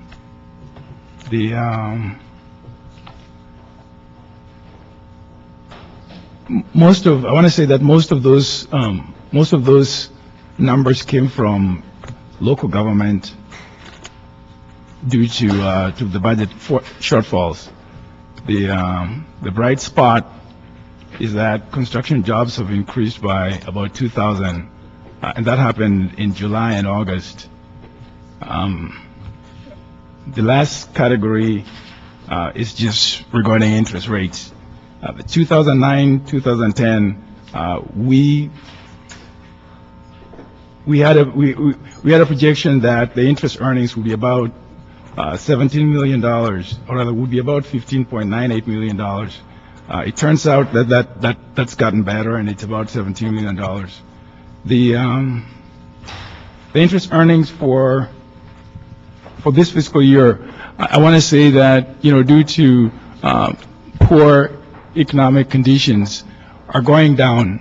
Speaker 9: want to say that most of those numbers came from local government due to the budget shortfalls. The bright spot is that construction jobs have increased by about 2,000, and that happened in July and August. The last category is just regarding interest rates. The 2009-2010, we had a projection that the interest earnings would be about $17 million, or rather would be about $15.98 million. It turns out that's gotten better, and it's about $17 million. The interest earnings for this fiscal year, I want to say that due to poor economic conditions, are going down.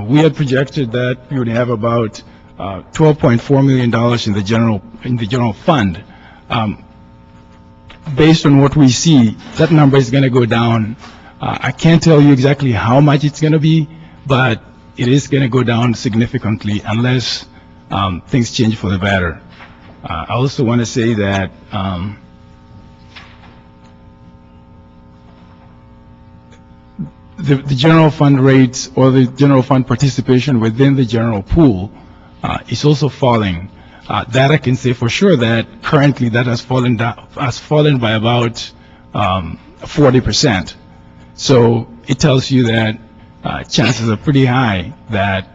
Speaker 9: We had projected that we would have about $12.4 million in the general fund. Based on what we see, that number is going to go down. I can't tell you exactly how much it's going to be, but it is going to go down significantly unless things change for the better. I also want to say that the general fund rates or the general fund participation within the general pool is also falling. That I can say for sure that currently that has fallen by about 40%. So it tells you that chances are pretty high that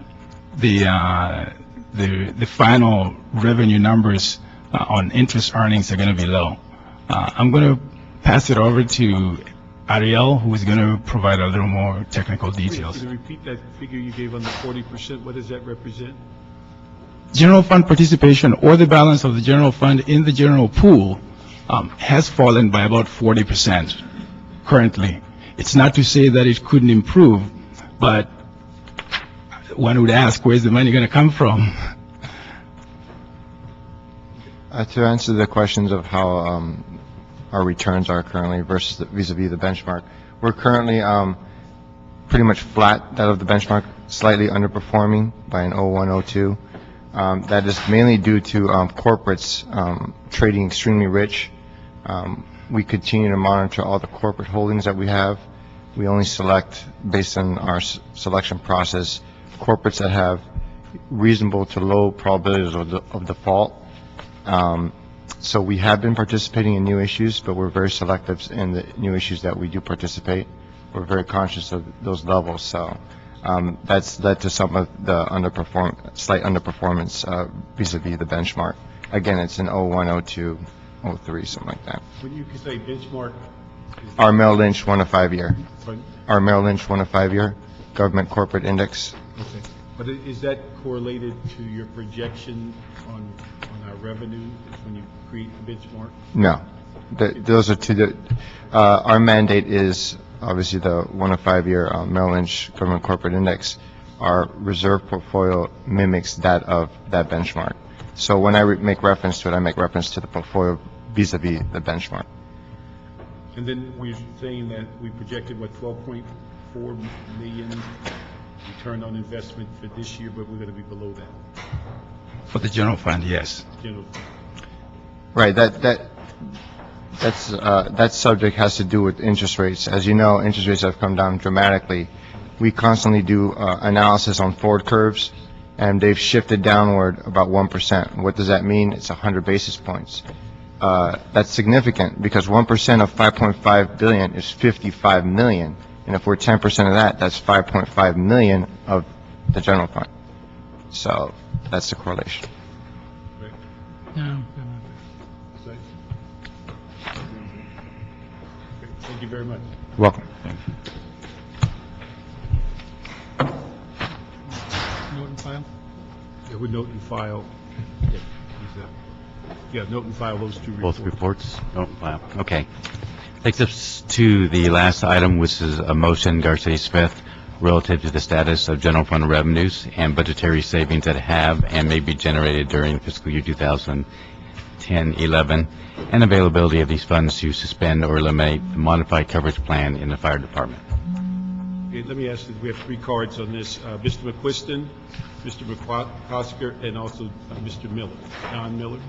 Speaker 9: the final revenue numbers on interest earnings are going to be low. I'm going to pass it over to Ariel, who is going to provide a little more technical details.
Speaker 1: Could you repeat that figure you gave on the 40%? What does that represent?
Speaker 9: General fund participation, or the balance of the general fund in the general pool, has fallen by about 40% currently. It's not to say that it couldn't improve, but one would ask, where's the money going to come from?
Speaker 10: To answer the questions of how our returns are currently versus vis-a-vis the benchmark, we're currently pretty much flat, that of the benchmark, slightly underperforming by an 0.102. That is mainly due to corporates trading extremely rich. We continue to monitor all the corporate holdings that we have. We only select, based on our selection process, corporates that have reasonable to low probabilities of default. So we have been participating in new issues, but we're very selective in the new issues that we do participate. We're very conscious of those levels. So That's led to some of the slight underperformance vis-à-vis the benchmark. Again, it's in 01, 02, 03, something like that.
Speaker 1: When you say benchmark,
Speaker 10: Our Merrill Lynch 1 to 5 year.
Speaker 1: pardon?
Speaker 10: Our Merrill Lynch 1 to 5 year government corporate index.
Speaker 1: Okay. But is that correlated to your projection on our revenue when you create the benchmark?
Speaker 10: No. Those are two. Our mandate is obviously the 1 to 5 year Merrill Lynch government corporate index. Our reserve portfolio mimics that of that benchmark. So when I make reference to it, I make reference to the portfolio vis-a-vis the benchmark.
Speaker 1: And then we're saying that we projected, what, 12.4 million return on investment for this year, but we're going to be below that.
Speaker 11: For the general fund, yes.
Speaker 1: General.
Speaker 10: Right. That subject has to do with interest rates. As you know, interest rates have come down dramatically. We constantly do analysis on forward curves, and they've shifted downward about 1%. What does that mean? It's 100 basis points. That's significant because 1% of 5.5 billion is 55 million. And if we're 10% of that, that's 5.5 million of the general fund. So that's the correlation.
Speaker 2: Yeah.
Speaker 1: Okay, thank you very much.
Speaker 10: Welcome.
Speaker 2: Note and file?
Speaker 1: Yeah, with note and file. Note and file those two reports.
Speaker 4: Both reports? Oh, wow, okay. Takes us to the last item, which is a motion, Garcia Smith, relative to the status of general fund revenues and budgetary savings that have and may be generated during fiscal year 2010-11, and availability of these funds to suspend or eliminate the modified coverage plan in the fire department.
Speaker 1: Okay, let me ask you, we have three cards on this. Mr. McQuiston, Mr. McCosker, and also Mr. Miller, John Miller.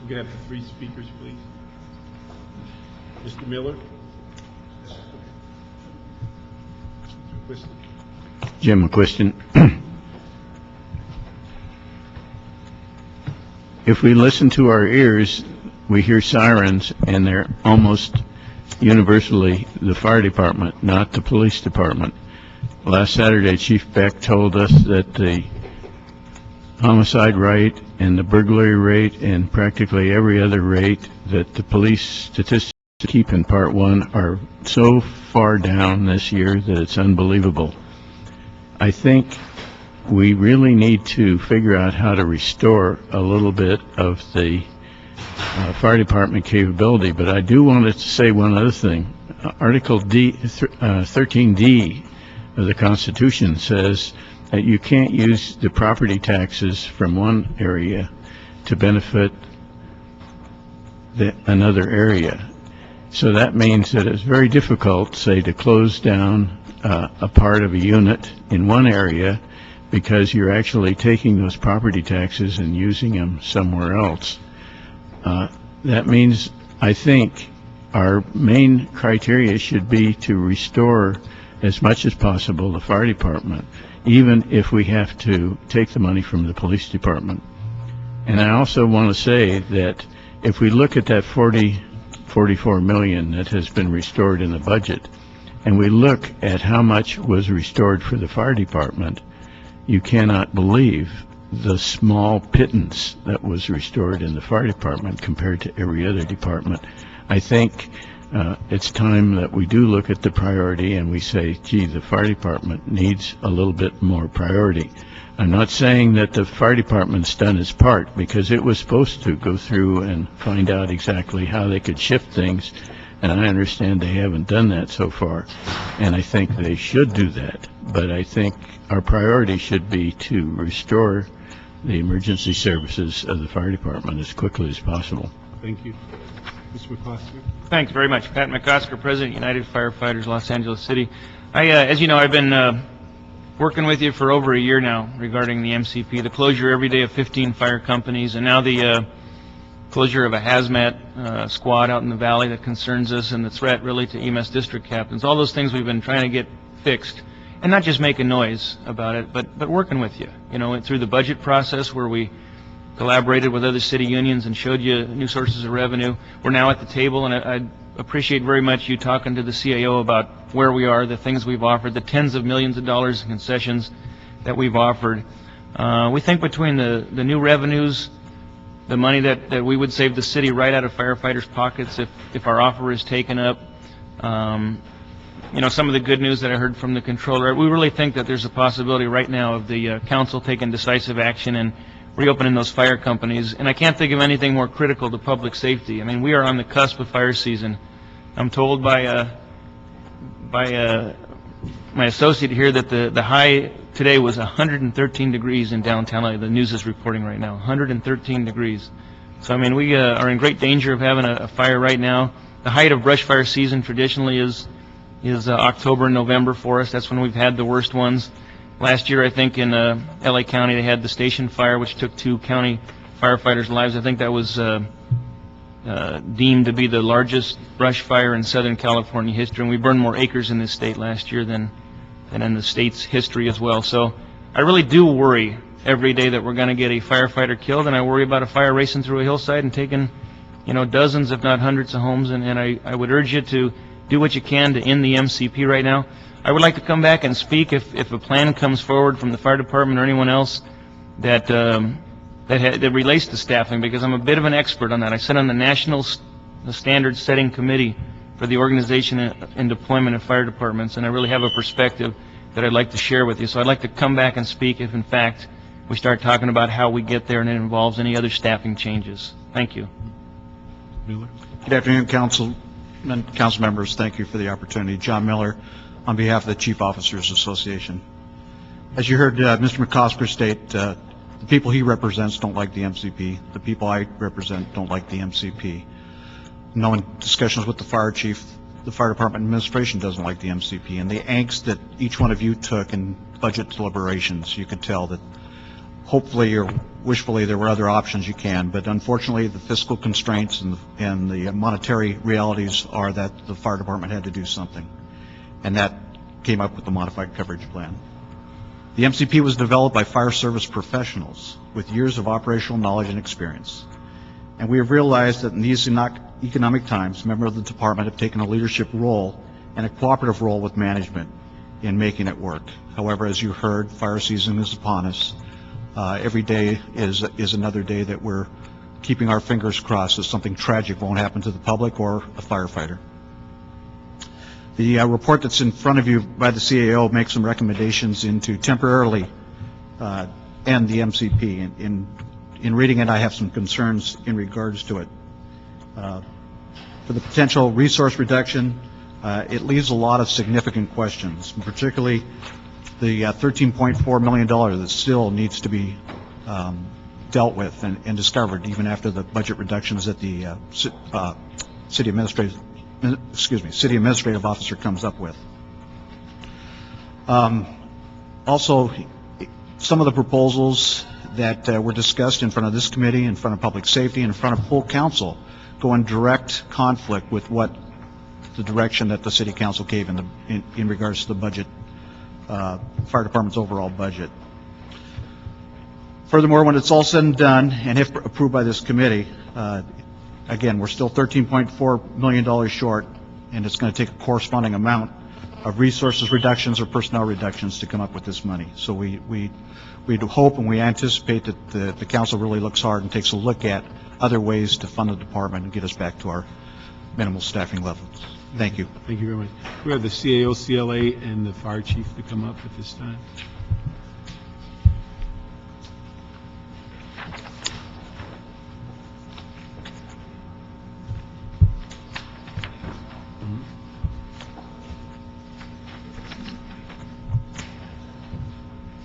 Speaker 1: We can have the three speakers, please. Mr. Miller. Mr. McQuiston.
Speaker 3: Jim McQuiston. If we listen to our ears, we hear sirens, and they're almost universally the fire department, not the police department. Last Saturday, Chief Beck told us that the homicide rate and the burglary rate and practically every other rate that the police statistics keep in Part 1 are so far down this year that it's unbelievable. I think we really need to figure out how to restore a little bit of the fire department capability, but I do want to say one other thing. Article 13D of the Constitution says that you can't use the property taxes from one area to benefit another area. So that means that it's very difficult, say, to close down a part of a unit in one area because you're actually taking those property taxes and using them somewhere else. That means, I think, our main criteria should be to restore as much as possible the fire department, even if we have to take the money from the police department. And I also want to say that if we look at that 44 million that has been restored in the budget, and we look at how much was restored for the fire department, you cannot believe the small pittance that was restored in the fire department compared to every other department. I think it's time that we do look at the priority and we say, gee, the fire department needs a little bit more priority. I'm not saying that the fire department's done its part, because it was supposed to go through and find out exactly how they could shift things, and I understand they haven't done that so far, and I think they should do that. But I think our priority should be to restore the emergency services of the fire department as quickly as possible.
Speaker 1: Thank you. Mr. McCosker.
Speaker 12: Thanks very much. Pat McCosker, President, United Firefighters, Los Angeles City. As you know, I've been working with you for over a year now regarding the MCP, the closure every day of 15 fire companies, and now the closure of a hazmat squad out in the valley that concerns us, and the threat really to EMS district captains. All those things we've been trying to get fixed, and not just making noise about it, but working with you. You know, through the budget process where we collaborated with other city unions and showed you new sources of revenue. We're now at the table, and I appreciate very much you talking to the CAO about where we are, the things we've offered, the tens of millions of dollars in concessions that we've offered. We think between the new revenues, the money that we would save the city right out of firefighters' pockets if our offer is taken up, you know, some of the good news that I heard from the controller, we really think that there's a possibility right now of the council taking decisive action and reopening those fire companies. And I can't think of anything more critical to public safety. I mean, we are on the cusp of fire season. I'm told by my associate here that the high today was 113 degrees in downtown LA. The news is reporting right now, 113 degrees. So, I mean, we are in great danger of having a fire right now. The height of brush fire season traditionally is October and November for us. That's when we've had the worst ones. Last year, I think in LA County, they had the station fire, which took 2 county firefighters' lives. I think that was deemed to be the largest brush fire in Southern California history, and we burned more acres in this state last year than in the state's history as well. So I really do worry every day that we're going to get a firefighter killed, and I worry about a fire racing through a hillside and taking, you know, dozens, if not hundreds of homes, and I would urge you to do what you can to end the MCP right now. I would like to come back and speak if a plan comes forward from the fire department or anyone else that relates to staffing, because I'm a bit of an expert on that. I sit on the National Standard Setting Committee for the organization and deployment of fire departments, and I really have a perspective that I'd like to share with you. So I'd like to come back and speak if, in fact, we start talking about how we get there and it involves any other staffing changes. Thank you.
Speaker 13: Good afternoon, council members. Thank you for the opportunity. John Miller, on behalf of the Chief Officers Association. As you heard Mr. McCosker state, the people he represents don't like the MCP. The people I represent don't like the MCP. Knowing discussions with the fire chief, the fire department administration doesn't like the MCP. And the angst that each one of you took in budget deliberations, you could tell that hopefully or wishfully there were other options you can. But unfortunately, the fiscal constraints and the monetary realities are that the fire department had to do something. And that came up with the modified coverage plan. The MCP was developed by fire service professionals with years of operational knowledge and experience. And we have realized that in these economic times, members of the department have taken a leadership role and a cooperative role with management in making it work. However, as you heard, fire season is upon us. Every day is another day that we're keeping our fingers crossed that something tragic won't happen to the public or a firefighter. The report that's in front of you by the CAO makes some recommendations into temporarily end the MCP. In reading it, I have some concerns in regards to it. For the potential resource reduction, it leaves a lot of significant questions, particularly the $13.4 million that still needs to be dealt with and discovered even after the budget reductions that the city administrative officer comes up with. Also, some of the proposals that were discussed in front of this committee, in front of public safety, and in front of full council go in direct conflict with what the direction that the city council gave in regards to the budget, fire department's overall budget. Furthermore, when it's all said and done, and if approved by this committee, again, we're still $13.4 million short, and it's going to take a corresponding amount of resources reductions or personnel reductions to come up with this money. So we hope and we anticipate that the council really looks hard and takes a look at other ways to fund the department and get us back to our minimal staffing levels. Thank you.
Speaker 1: Thank you very much. We have the CAO, CLA, and the fire chief to come up at this time.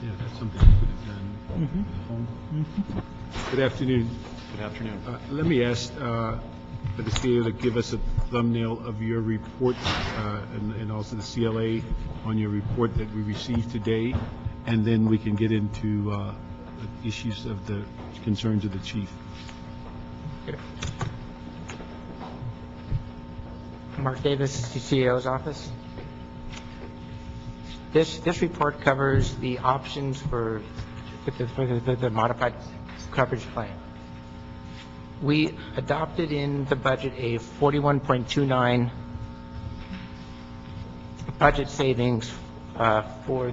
Speaker 1: Yeah, that's something we could have done at home. Good afternoon.
Speaker 13: Good afternoon.
Speaker 1: Let me ask for the CAO to give us a thumbnail of your report and also the CLA on your report that we received today, and then we can get into the issues of the concerns of the chief.
Speaker 14: Mark Davis, CEO's office. This report covers the options for the modified coverage plan. We adopted in the budget a 41.29 budget savings for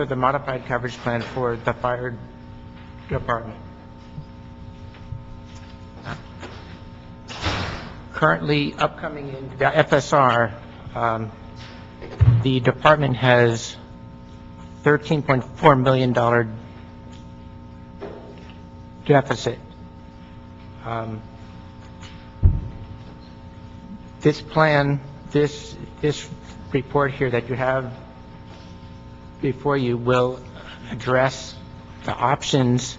Speaker 14: the modified coverage plan for the fire department. Currently, upcoming in the FSR, the department has $13.4 million deficit. This plan, this report here that you have before you will address the options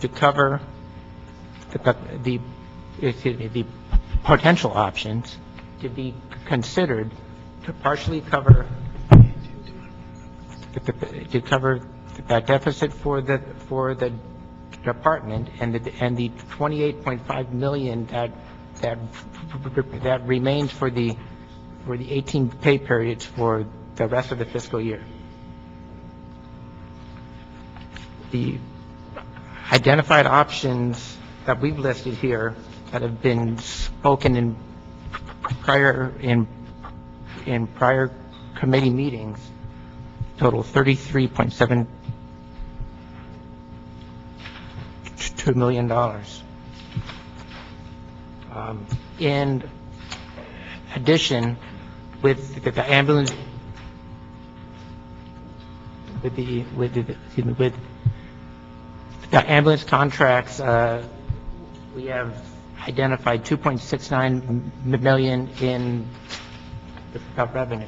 Speaker 14: to cover the potential options to be considered to partially cover that deficit for the department and the 28.5 million that remains for the 18 pay periods for the rest of the fiscal year. The identified options that we've listed here that have been spoken in prior committee meetings total $33.72 million. In addition, with the ambulance, with the ambulance contracts, we have identified $2.69 million in the revenue.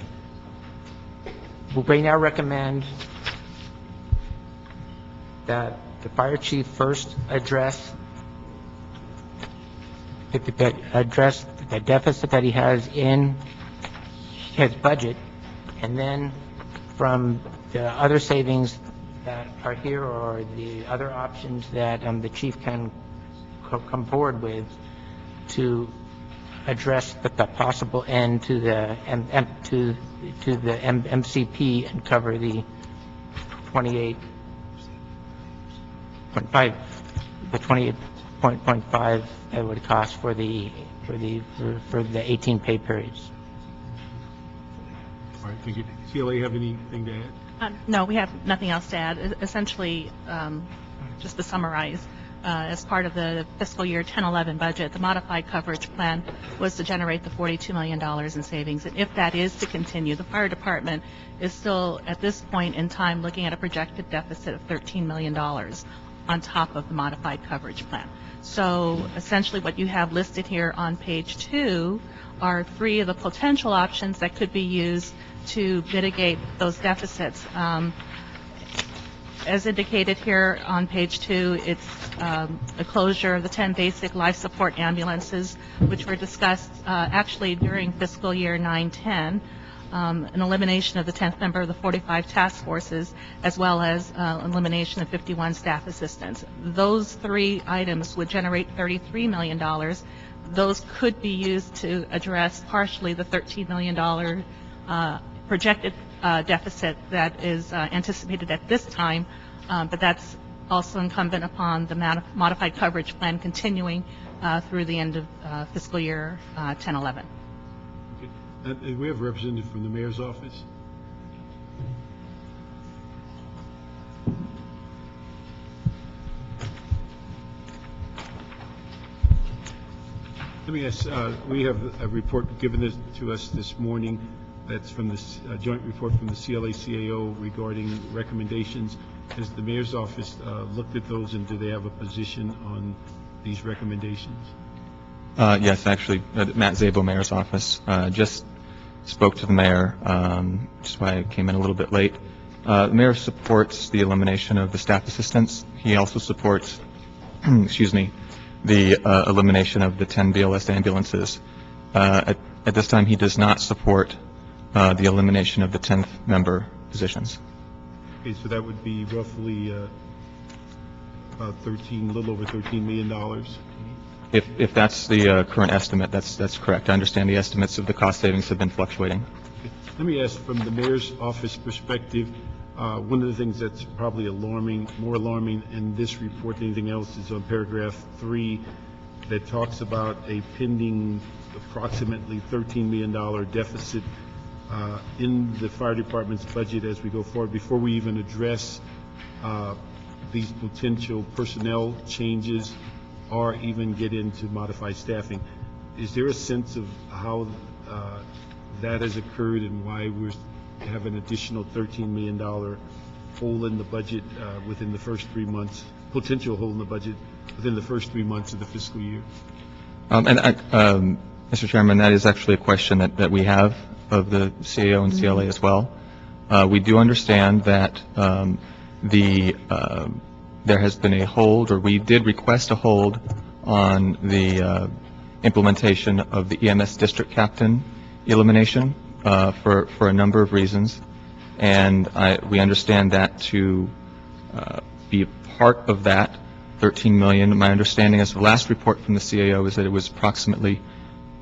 Speaker 14: We now recommend that the fire chief first address the deficit that he has in his budget, and then from the other savings that are here or the other options that the chief can come forward with to address the possible end to the MCP and cover the 28.5 that would cost for the 18 pay periods.
Speaker 1: All right, thank you. CLA, have anything to add?
Speaker 8: No, we have nothing else to add. Essentially, just to summarize, as part of the fiscal year 10-11 budget, the modified coverage plan was to generate the $42 million in savings. And if that is to continue, the fire department is still, at this point in time, looking at a projected deficit of $13 million on top of the modified coverage plan. So essentially what you have listed here on page 2 are 3 of the potential options that could be used to mitigate those deficits. As indicated here on page 2, it's a closure of the 10 basic life support ambulances, which were discussed actually during fiscal year 9-10, an elimination of the 10th member of the 45 task forces, as well as elimination of 51 staff assistants. Those 3 items would generate $33 million. Those could be used to address partially the $13 million projected deficit that is anticipated at this time, but that's also incumbent upon the modified coverage plan continuing through the end of fiscal year 10-11.
Speaker 1: We have a representative from the mayor's office. Let me ask, we have a report given to us this morning that's from the joint report from the CLA-CAO regarding recommendations. Has the mayor's office looked at those, and do they have a position on these recommendations?
Speaker 15: Yes, actually, Matt Zabel, mayor's office, just spoke to the mayor, which is why I came in a little bit late. The mayor supports the elimination of the staff assistants. He also supports, excuse me, the elimination of the 10 BLS ambulances. At this time, he does not support the elimination of the 10th member positions.
Speaker 1: Okay, so that would be roughly about a little over $13 million.
Speaker 15: If that's the current estimate, that's correct. I understand the estimates of the cost savings have been fluctuating.
Speaker 1: Let me ask, from the mayor's office perspective, one of the things that's probably more alarming in this report than anything else is on paragraph 3 that talks about a pending approximately $13 million deficit in the fire department's budget as we go forward. Before we even address these potential personnel changes or even get into modified staffing, is there a sense of how that has occurred and why we have an additional $13 million hole in the budget within the first 3 months, potential hole in the budget within the first 3 months of the fiscal year?
Speaker 15: Mr. Chairman, that is actually a question that we have of the CAO and CLA as well. We do understand that there has been a hold, or we did request a hold on the implementation of the EMS district captain elimination for a number of reasons, and we understand that to be part of that $13 million. My understanding as the last report from the CAO is that it was approximately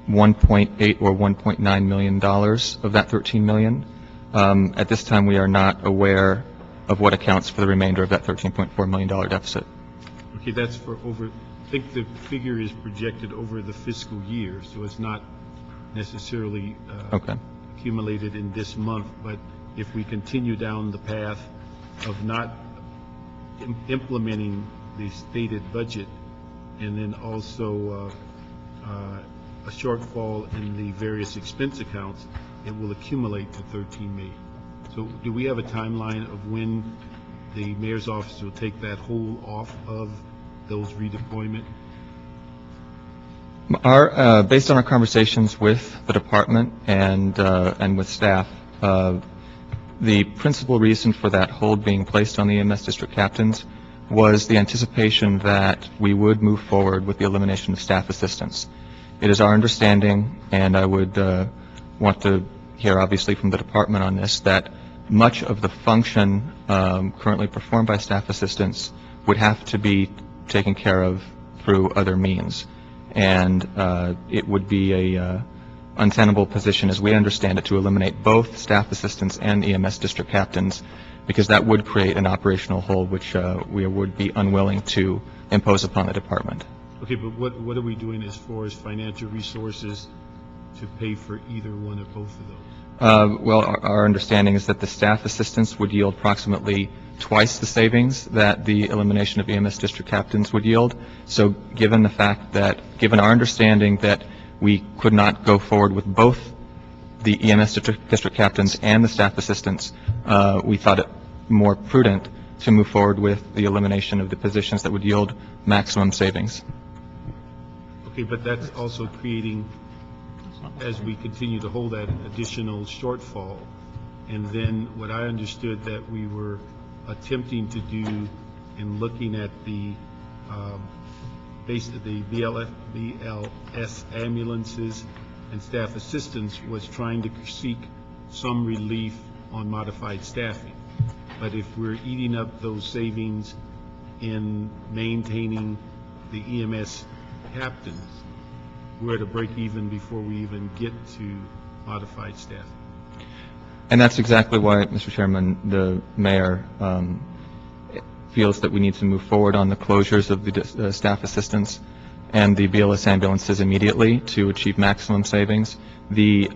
Speaker 15: $1.8 or $1.9 million of that $13 million. At this time, we are not aware of what accounts for the remainder of that $13.4 million deficit.
Speaker 1: Okay, that's for over, I think the figure is projected over the fiscal year, so it's not necessarily accumulated in this month, but if we continue down the path of not implementing the stated budget and then also a shortfall in the various expense accounts, it will accumulate to $13 million. So do we have a timeline of when the mayor's office will take that hold off of those redeployment?
Speaker 15: Based on our conversations with the department and with staff, the principal reason for that hold being placed on the EMS district captains was the anticipation that we would move forward with the elimination of staff assistants. It is our understanding, and I would want to hear obviously from the department on this, that much of the function currently performed by staff assistants would have to be taken care of through other means. And it would be a untenable position, as we understand it, to eliminate both staff assistants and EMS district captains, because that would create an operational hold which we would be unwilling to impose upon the department.
Speaker 1: Okay, but what are we doing as far as financial resources to pay for either one or both of those?
Speaker 15: Well, our understanding is that the staff assistants would yield approximately twice the savings that the elimination of EMS district captains would yield. So given the fact that, given our understanding that we could not go forward with both the EMS district captains and the staff assistants, we thought it more prudent to move forward with the elimination of the positions that would yield maximum savings.
Speaker 1: Okay, but that's also creating, as we continue to hold that additional shortfall, and then what I understood that we were attempting to do in looking at the the BLS ambulances and staff assistants was trying to seek some relief on modified staffing. But if we're eating up those savings in maintaining the EMS captains, we're at a break even before we even get to modified staffing.
Speaker 15: And that's exactly why, Mr. Chairman, the mayor feels that we need to move forward on the closures of the staff assistants and the BLS ambulances immediately to achieve maximum savings. The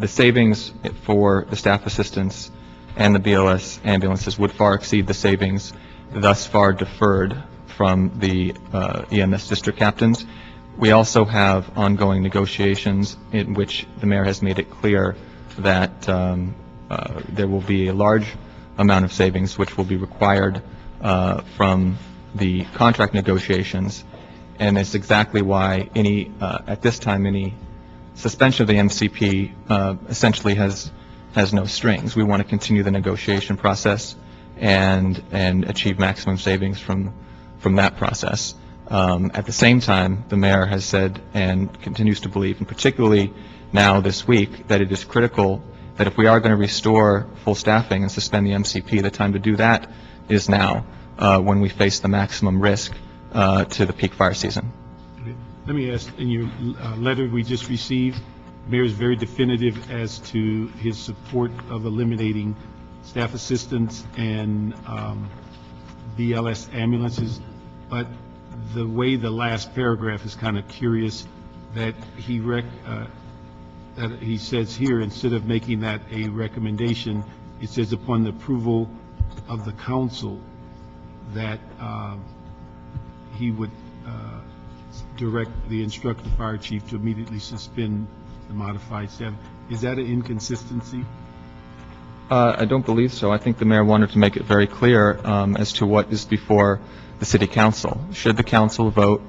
Speaker 15: savings for the staff assistants and the BLS ambulances would far exceed the savings thus far deferred from the EMS district captains. We also have ongoing negotiations in which the mayor has made it clear that there will be a large amount of savings which will be required from the contract negotiations, and it's exactly why at this time any suspension of the MCP essentially has no strings. We want to continue the negotiation process and achieve maximum savings from that process. At the same time, the mayor has said and continues to believe, and particularly now this week, that it is critical that if we are going to restore full staffing and suspend the MCP, the time to do that is now, when we face the maximum risk to the peak fire season.
Speaker 1: Let me ask, in your letter we just received, the mayor is very definitive as to his support of eliminating staff assistants and BLS ambulances, but the way the last paragraph is kind of curious, that he says here, instead of making that a recommendation, it says upon the approval of the council that he would instruct the fire chief to immediately suspend the modified staff. Is that an inconsistency?
Speaker 15: I don't believe so. I think the mayor wanted to make it very clear as to what is before the city council. Should the council vote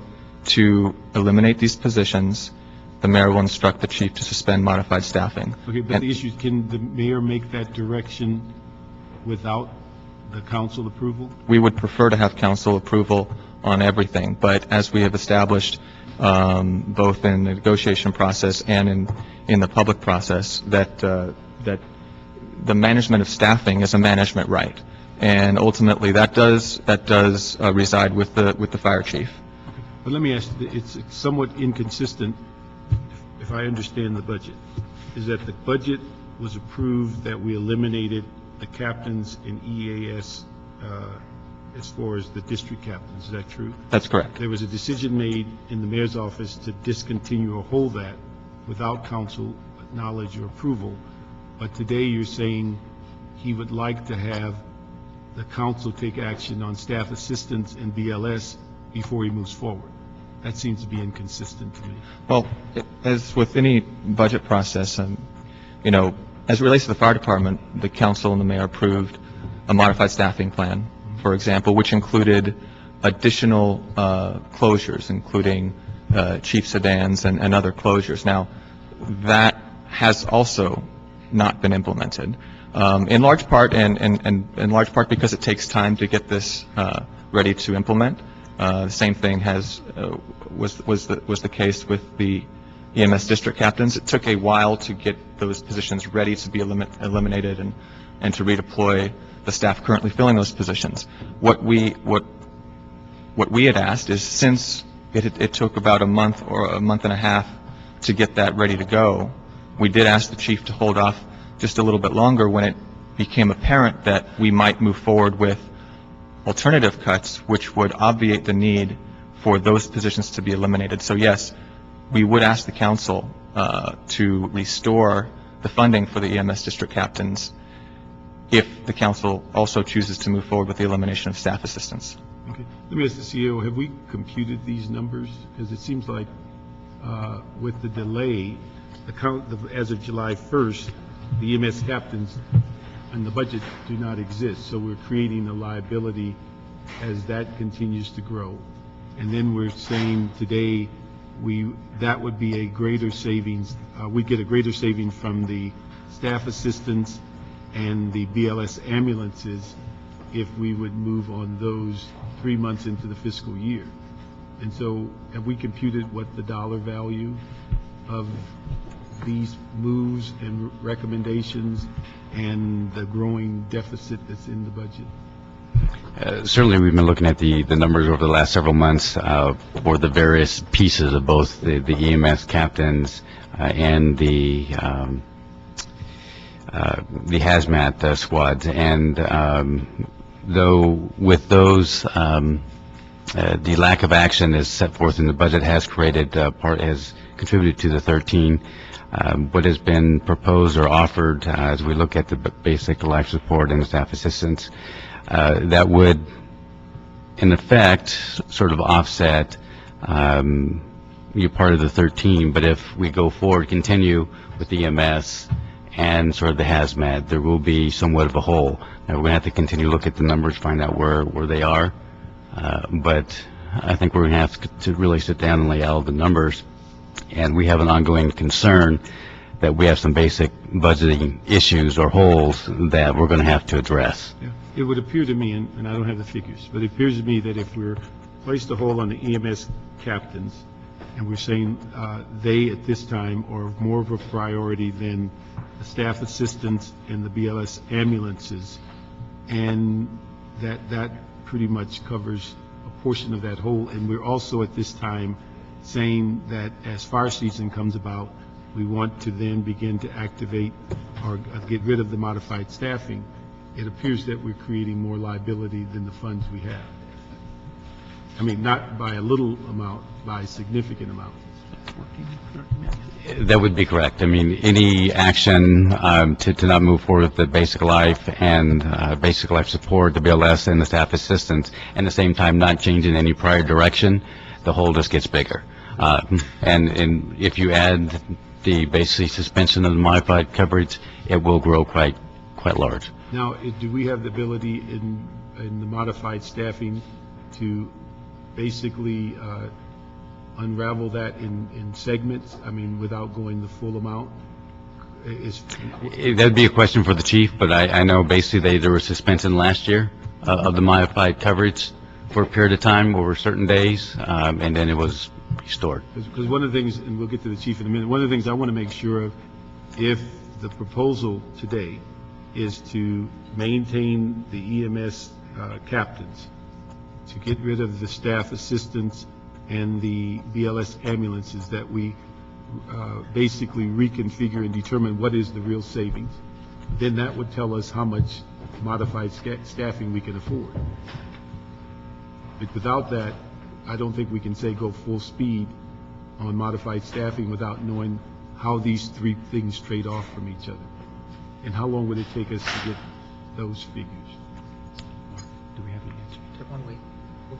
Speaker 15: to eliminate these positions, the mayor will instruct the chief to suspend modified staffing.
Speaker 1: Okay, but the issue is, can the mayor make that direction without the council approval?
Speaker 15: We would prefer to have council approval on everything, but as we have established both in the negotiation process and in the public process, that the management of staffing is a management right, and ultimately that does reside with the fire chief.
Speaker 1: Okay. But let me ask, it's somewhat inconsistent, if I understand the budget, is that the budget was approved that we eliminated the captains in EAS as far as the district captains. Is that true?
Speaker 15: That's correct.
Speaker 1: There was a decision made in the mayor's office to discontinue or hold that without council knowledge or approval. But today you're saying he would like to have the council take action on staff assistants and BLS before he moves forward. That seems to be inconsistent to me.
Speaker 15: Well, as with any budget process, as it relates to the fire department, the council and the mayor approved a modified staffing plan, for example, which included additional closures, including chief sedans and other closures. Now, that has also not been implemented, in large part, and in large part because it takes time to get this ready to implement. The same thing was the case with the EMS district captains. It took a while to get those positions ready to be eliminated and to redeploy the staff currently filling those positions. What we had asked is, since it took about a month or a month and a half to get that ready to go, we did ask the chief to hold off just a little bit longer when it became apparent that we might move forward with alternative cuts, which would obviate the need for those positions to be eliminated. So yes, we would ask the council to restore the funding for the EMS district captains if the council also chooses to move forward with the elimination of staff assistants.
Speaker 1: Okay. Let me ask the CEO, have we computed these numbers? Because it seems like with the delay, as of July 1st, the EMS captains and the budget do not exist. So we're creating a liability as that continues to grow. And then we're saying today that would be a greater savings. We'd get a greater saving from the staff assistants and the BLS ambulances if we would move on those 3 months into the fiscal year. And so have we computed what the dollar value of these moves and recommendations and the growing deficit that's in the budget?
Speaker 4: Certainly, we've been looking at the numbers over the last several months for the various pieces of both the EMS captains and the hazmat squads. And though with those, the lack of action is set forth in the budget has contributed to the 13. What has been proposed or offered as we look at the basic life support and staff assistance, that would, in effect, sort of offset you're part of the 13, but if we go forward, continue with the EMS and sort of the hazmat, there will be somewhat of a hole. Now, we're going to have to continue to look at the numbers, find out where they are, but I think we're going to have to really sit down and lay out the numbers. And we have an ongoing concern that we have some basic budgeting issues or holes that we're going to have to address.
Speaker 1: Yeah. It would appear to me, and I don't have the figures, but it appears to me that if we're placed a hold on the EMS captains, and we're saying they at this time are more of a priority than the staff assistants and the BLS ambulances, and that pretty much covers a portion of that hole. And we're also at this time saying that as fire season comes about, we want to then begin to activate or get rid of the modified staffing, it appears that we're creating more liability than the funds we have. I mean, not by a little amount, by a significant amount.
Speaker 4: That would be correct. I mean, any action to not move forward with the basic life and basic life support, the BLS and the staff assistance, and at the same time not changing any prior direction, the hole just gets bigger. And if you add the basically suspension of the modified coverage, it will grow quite large.
Speaker 1: Now, do we have the ability in the modified staffing to basically unravel that in segments, I mean, without going the full amount?
Speaker 4: That'd be a question for the chief, but I know basically there was suspension last year of the modified coverage for a period of time over certain days, and then it was restored.
Speaker 1: Because one of the things, and we'll get to the chief in a minute, one of the things I want to make sure of, if the proposal today is to maintain the EMS captains, to get rid of the staff assistants and the BLS ambulances, that we basically reconfigure and determine what is the real savings, then that would tell us how much modified staffing we can afford. But without that, I don't think we can say go full speed on modified staffing without knowing how these three things trade off from each other. And how long would it take us to get those figures? Do we have the answer?
Speaker 14: 1 week.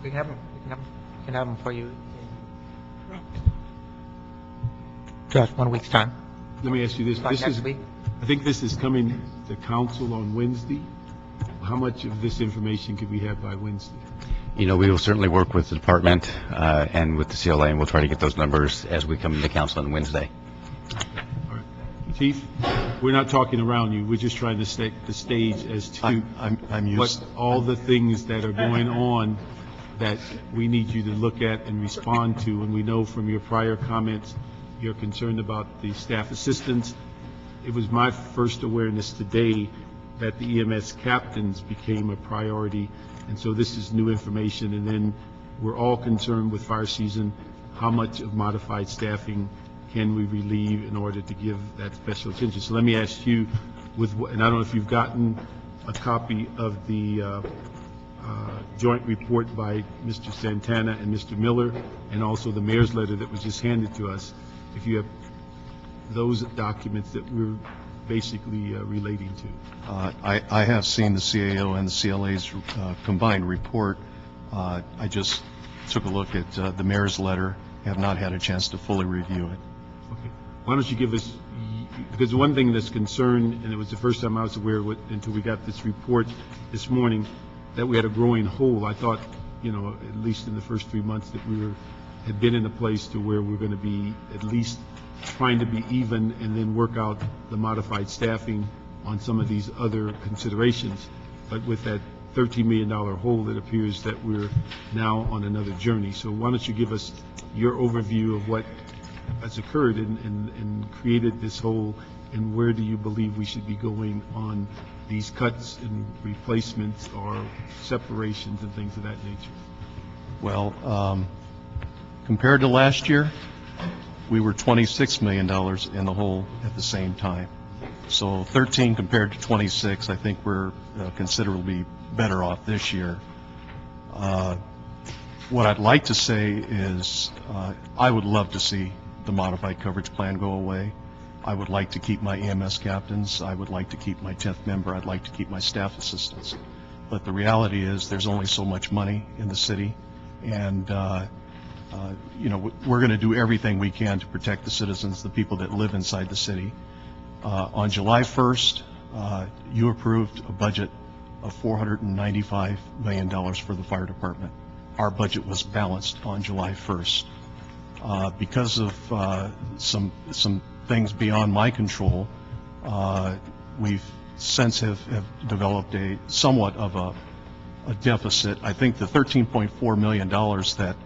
Speaker 14: We can have them for you in just 1 week's time.
Speaker 1: Let me ask you this.
Speaker 14: Like
Speaker 1: This
Speaker 14: next
Speaker 1: is,
Speaker 14: week?
Speaker 1: I think this is coming to council on Wednesday. How much of this information could we have by Wednesday?
Speaker 4: You know, we will certainly work with the department and with the CLA, and we'll try to get those numbers as we come into council on Wednesday.
Speaker 1: All right. Chief, we're not talking around you. We're just trying to set the stage as to what all the things that are going on that we need you to look at and respond to. And we know from your prior comments, you're concerned about the staff assistants. It was my first awareness today that the EMS captains became a priority. And so this is new information. And then we're all concerned with fire season, how much of modified staffing can we relieve in order to give that special attention? So let me ask you, and I don't know if you've gotten a copy of the joint report by Mr. Santana and Mr. Miller, and also the mayor's letter that was just handed to us, if you have those documents that we're basically relating to.
Speaker 16: I have seen the CAO and the CLA's combined report. I just took a look at the mayor's letter, have not had a chance to fully review it.
Speaker 1: Okay. Why don't you give us, because one thing that's concerned, and it was the first time I was aware of it until we got this report this morning, that we had a growing hole. I thought, you know, at least in the first 3 months that we had been in a place to where we're going to be at least trying to be even and then work out the modified staffing on some of these other considerations. But with that $13 million hole, it appears that we're now on another journey. So why don't you give us your overview of what has occurred and created this hole, and where do you believe we should be going on these cuts and replacements or separations and things of that nature?
Speaker 16: Well, compared to last year, we were $26 million in the hole at the same time. So 13 compared to 26, I think we're considerably better off this year. What I'd like to say is I would love to see the modified coverage plan go away. I would like to keep my EMS captains. I would like to keep my 10th member. I'd like to keep my staff assistants. But the reality is there's only so much money in the city, and you know, we're going to do everything we can to protect the citizens, the people that live inside the city. On July 1st, you approved a budget of $495 million for the fire department. Our budget was balanced on July 1st. Because of some things beyond my control, we've since have developed a somewhat of a deficit. I think the $13.4 million that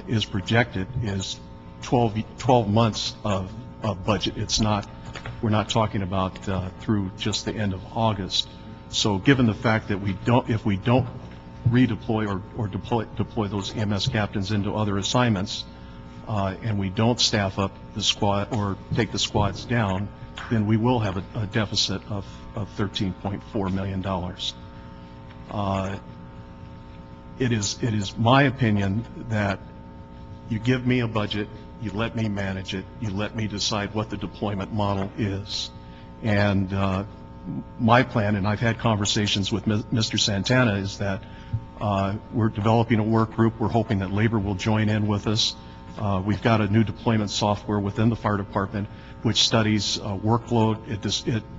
Speaker 16: is projected is 12 months of budget. It's not, we're not talking about through just the end of August. So given the fact that if we don't redeploy or deploy those EMS captains into other assignments, and we don't staff up the squad or take the squads down, then we will have a deficit of $13.4 million. It is my opinion that you give me a budget, you let me manage it, you let me decide what the deployment model is. And my plan, and I've had conversations with Mr. Santana, is that we're developing a work group. We're hoping that labor will join in with us. We've got a new deployment software within the fire department which studies workload.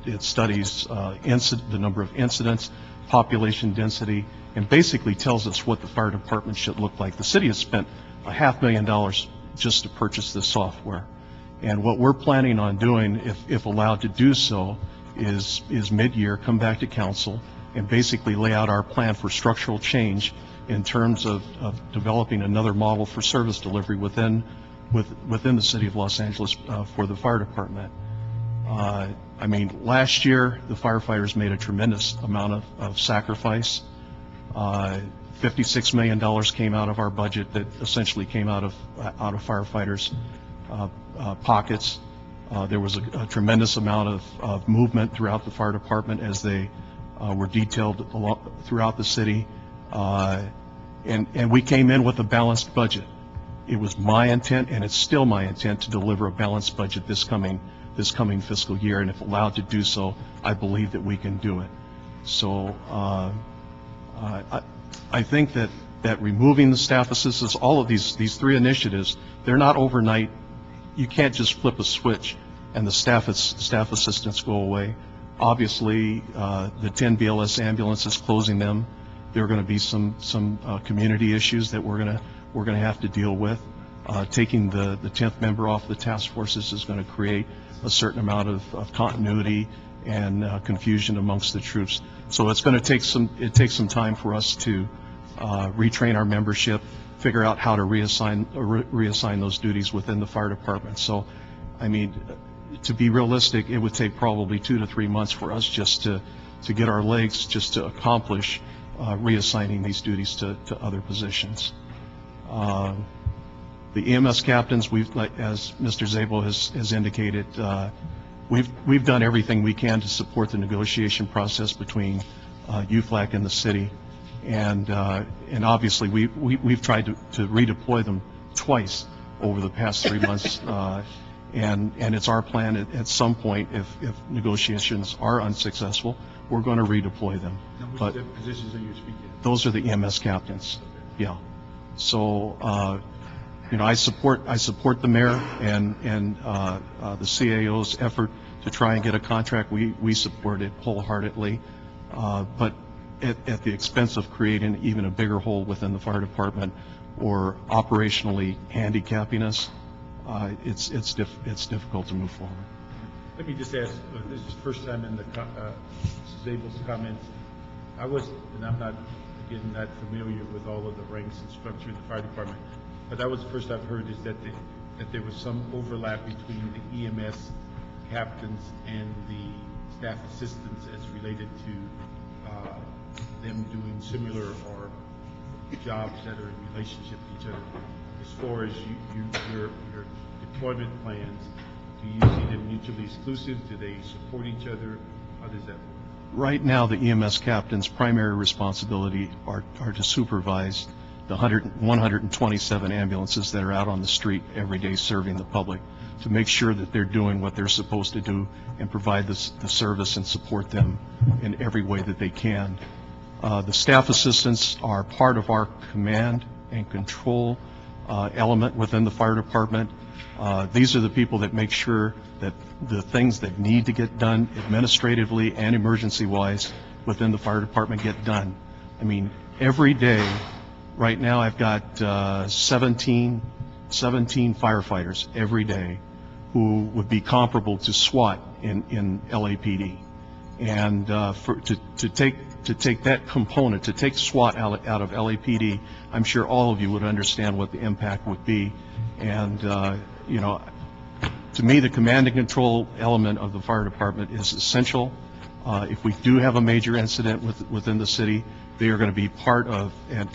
Speaker 16: It studies the number of incidents, population density, and basically tells us what the fire department should look like. The city has spent $500,000 just to purchase this software. And what we're planning on doing, if allowed to do so, is mid-year come back to council and basically lay out our plan for structural change in terms of developing another model for service delivery within the city of Los Angeles for the fire department. I mean, last year the firefighters made a tremendous amount of sacrifice. $56 million came out of our budget that essentially came out of firefighters' pockets. There was a tremendous amount of movement throughout the fire department as they were detailed throughout the city. And we came in with a balanced budget. It was my intent, and it's still my intent, to deliver a balanced budget this coming fiscal year. And if allowed to do so, I believe that we can do it. So I think that removing the staff assistants, all of these three initiatives, they're not overnight. You can't just flip a switch and the staff assistants go away. Obviously, the 10 BLS ambulances, closing them, there are going to be some community issues that we're going to have to deal with. Taking the 10th member off the task forces is going to create a certain amount of continuity and confusion amongst the troops. So it's going to take some time for us to retrain our membership, figure out how to reassign those duties within the fire department. So, I mean, to be realistic, it would take probably 2 to 3 months for us just to get our legs, just to accomplish reassigning these duties to other positions. The EMS captains, as Mr. Szabo has indicated, we've done everything we can to support the negotiation process between UFLAC and the city, and obviously we've tried to redeploy them twice over the past 3 months, and it's our plan at some point, if negotiations are unsuccessful, we're going to redeploy them.
Speaker 1: Now, which positions are you speaking of?
Speaker 16: Those are the EMS captains. Yeah. So I support the mayor and the CAO's effort to try and get a contract. We support it wholeheartedly, but at the expense of creating even a bigger hole within the fire department or operationally handicapping us, it's difficult to move forward.
Speaker 1: Let me just ask, this is the first time in the Szabo's comments. I'm not, again, not familiar with all of the ranks and structure in the fire department, but that was the first I've heard, is that there was some overlap between the EMS captains and the staff assistants as related to them doing similar or jobs that are in relationship to each other. As far as your deployment plans, do you see them mutually exclusive? Do they support each other? How does that work?
Speaker 16: Right now, the EMS captain's primary responsibility are to supervise the 127 ambulances that are out on the street every day serving the public, to make sure that they're doing what they're supposed to do and provide the service and support them in every way that they can. The staff assistants are part of our command and control element within the fire department. These are the people that make sure that the things that need to get done administratively and emergency-wise within the fire department get done. I mean, every day, right now I've got 17 firefighters every day who would be comparable to SWAT in LAPD. And to take that component, to take SWAT out of LAPD, I'm sure all of you would understand what the impact would be. And to me, the command and control element of the fire department is essential. If we do have a major incident within the city, they are going to be part and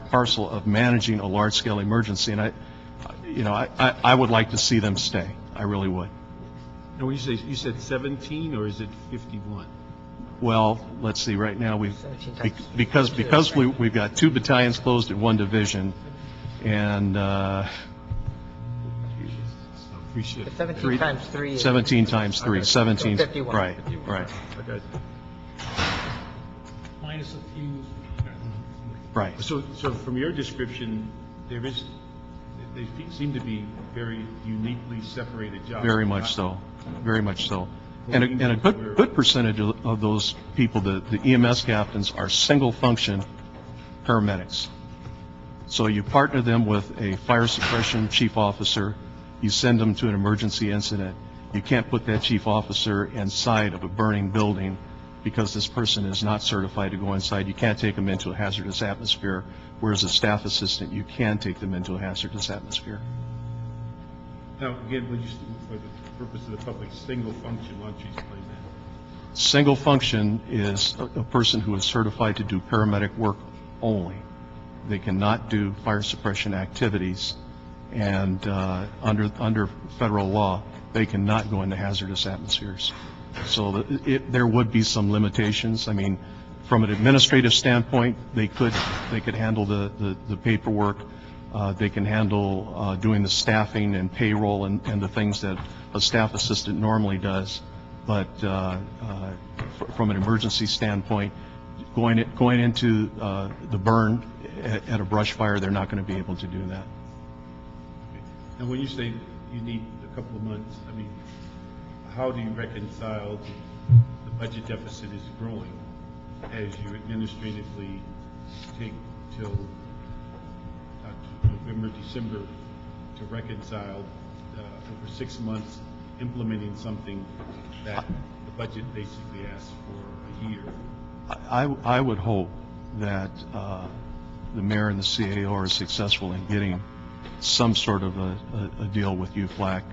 Speaker 16: parcel of managing a large-scale emergency. And I would like to see them stay. I really would.
Speaker 1: And when you said 17, or is it 51?
Speaker 16: Well, let's see, right now, we've,
Speaker 14: 17 times.
Speaker 16: because we've got 2 battalions closed in 1 division, and,
Speaker 1: Appreciate it.
Speaker 14: 17 times 3 is...
Speaker 16: 17 times 3,
Speaker 14: Okay.
Speaker 16: 17,
Speaker 14: So 51.
Speaker 16: right, right,
Speaker 1: Okay.
Speaker 2: Minus a few.
Speaker 16: right.
Speaker 1: So from your description, they seem to be very uniquely separated jobs.
Speaker 16: Very much so, very much so. And a good percentage of those people, the EMS captains, are single-function paramedics. So you partner them with a fire suppression chief officer, you send them to an emergency incident. You can't put that chief officer inside of a burning building because this person is not certified to go inside. You can't take them into a hazardous atmosphere, whereas a staff assistant, you can take them into a hazardous atmosphere.
Speaker 1: Now, again, for the purpose of the public, single function, why don't you explain that?
Speaker 16: Single function is a person who is certified to do paramedic work only. They cannot do fire suppression activities, and under federal law, they cannot go into hazardous atmospheres. So there would be some limitations. I mean, from an administrative standpoint, they could handle the paperwork. They can handle doing the staffing and payroll and the things that a staff assistant normally does. But from an emergency standpoint, going into the burn at a brush fire, they're not going to be able to do that.
Speaker 1: And when you say you need a couple of months, I mean, how do you reconcile the budget deficit is growing as you administratively take till November, December to reconcile over 6 months implementing something that the budget basically asks for a year?
Speaker 16: I would hope that the mayor and the CAO are successful in getting some sort of a deal with UFLAC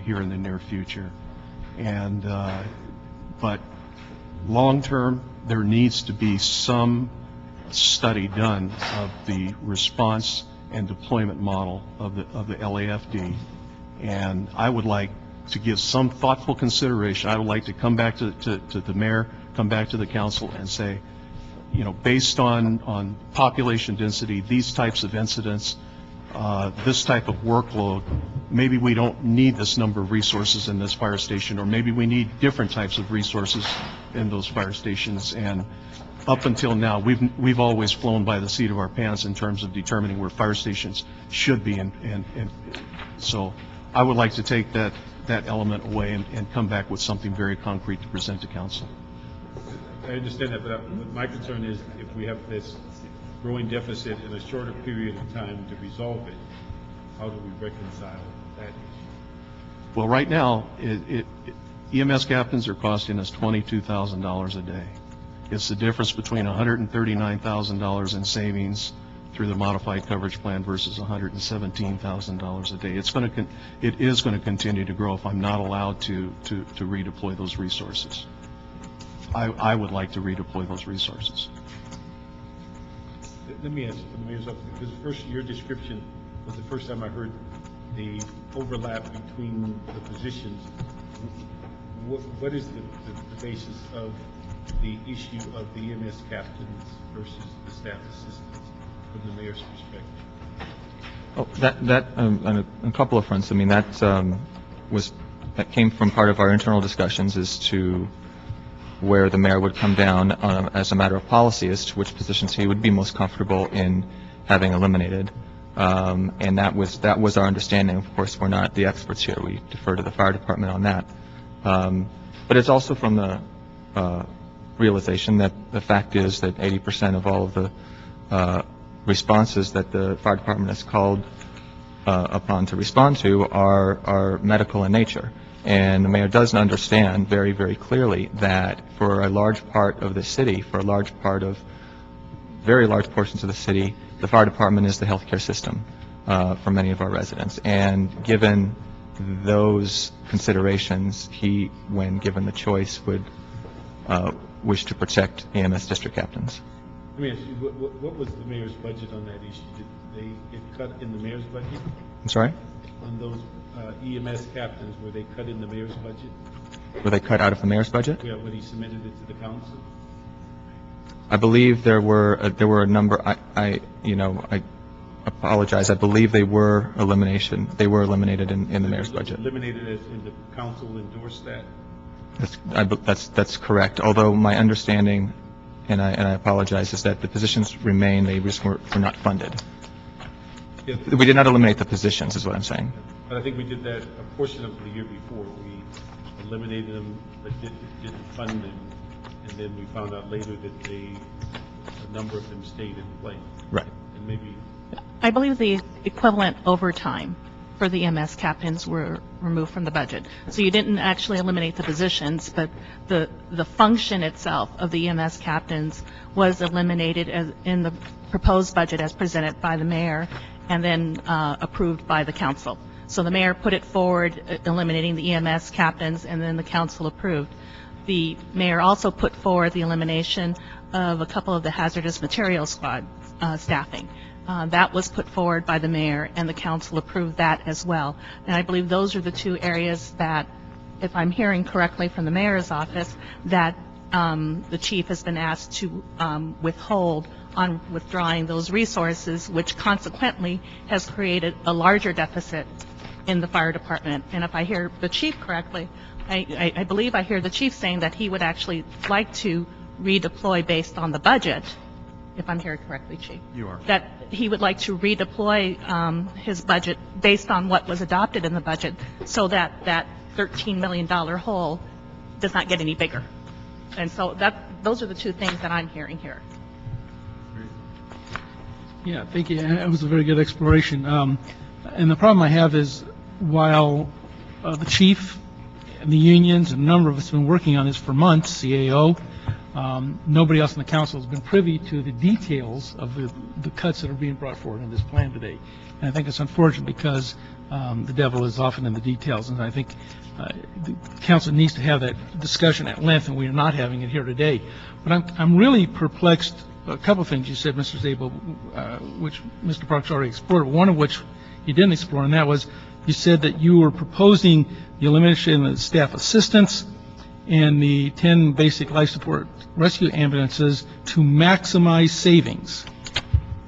Speaker 16: here in the near future. And but long term, there needs to be some study done of the response and deployment model of the LAFD. And I would like to give some thoughtful consideration. I would like to come back to the mayor, come back to the council and say, based on population density, these types of incidents, this type of workload, maybe we don't need this number of resources in this fire station, or maybe we need different types of resources in those fire stations. And up until now, we've always flown by the seat of our pants in terms of determining where fire stations should be. And so I would like to take that element away and come back with something very concrete to present to council.
Speaker 1: I understand that, but my concern is if we have this growing deficit in a shorter period of time to resolve it, how do we reconcile that issue?
Speaker 16: Well, right now, EMS captains are costing us $22,000 a day. It's the difference between $139,000 in savings through the modified coverage plan versus $117,000 a day. It is going to continue to grow if I'm not allowed to redeploy those resources. I would like to redeploy those resources.
Speaker 1: Let me ask you, because first your description was the first time I heard the overlap between the positions. What is the basis of the issue of the EMS captains versus the staff assistants from the mayor's perspective?
Speaker 15: Oh, that on a couple of fronts. I mean, that came from part of our internal discussions as to where the mayor would come down as a matter of policy as to which positions he would be most comfortable in having eliminated. And that was our understanding. Of course, we're not the experts here. We defer to the fire department on that. But it's also from the realization that the fact is that 80% of all of the responses that the fire department is called upon to respond to are medical in nature. And the mayor does understand very, very clearly that for a large part of the city, for a large part of very large portions of the city, the fire department is the healthcare system for many of our residents. And given those considerations, he, when given the choice, would wish to protect EMS district captains.
Speaker 1: Let me ask you, what was the mayor's budget on that issue? Did they get cut in the mayor's budget?
Speaker 15: I'm sorry?
Speaker 1: On those EMS captains, were they cut in the mayor's budget?
Speaker 15: Were they cut out of the mayor's budget?
Speaker 1: Yeah, when he submitted it to the council?
Speaker 15: I believe there were a number, I apologize, I believe they were eliminated in the mayor's budget.
Speaker 1: Eliminated as in the council endorsed that?
Speaker 15: That's correct, although my understanding, and I apologize, is that the positions remain, they just were not funded.
Speaker 1: Yeah.
Speaker 15: We did not eliminate the positions, is what I'm saying.
Speaker 1: But I think we did that a portion of the year before. We eliminated them, but didn't fund them, and then we found out later that a number of them stayed in place.
Speaker 15: Right.
Speaker 1: And maybe...
Speaker 8: I believe the equivalent overtime for the EMS captains were removed from the budget. So you didn't actually eliminate the positions, but the function itself of the EMS captains was eliminated in the proposed budget as presented by the mayor and then approved by the council. So the mayor put it forward, eliminating the EMS captains, and then the council approved. The mayor also put forward the elimination of a couple of the hazardous materials squad staffing. That was put forward by the mayor, and the council approved that as well. And I believe those are the two areas that, if I'm hearing correctly from the mayor's office, that the chief has been asked to withhold on withdrawing those resources, which consequently has created a larger deficit in the fire department. And if I hear the chief correctly, I believe I hear the chief saying that he would actually like to redeploy based on the budget, if I'm hearing correctly, Chief.
Speaker 16: You are.
Speaker 8: That he would like to redeploy his budget based on what was adopted in the budget so that that $13 million hole does not get any bigger. And so those are the two things that I'm hearing here.
Speaker 2: Yeah, thank you. That was a very good exploration. And the problem I have is, while the chief and the unions and a number of us have been working on this for months, CAO, nobody else in the council has been privy to the details of the cuts that are being brought forward in this plan today. And I think it's unfortunate because the devil is often in the details, and I think the council needs to have that discussion at length, and we are not having it here today. But I'm really perplexed. A couple of things you said, Mr. Zabel, which Mr. Parks already explored, one of which you didn't explore, and that was you said that you were proposing the elimination of staff assistants and the 10 basic life support rescue ambulances to maximize savings.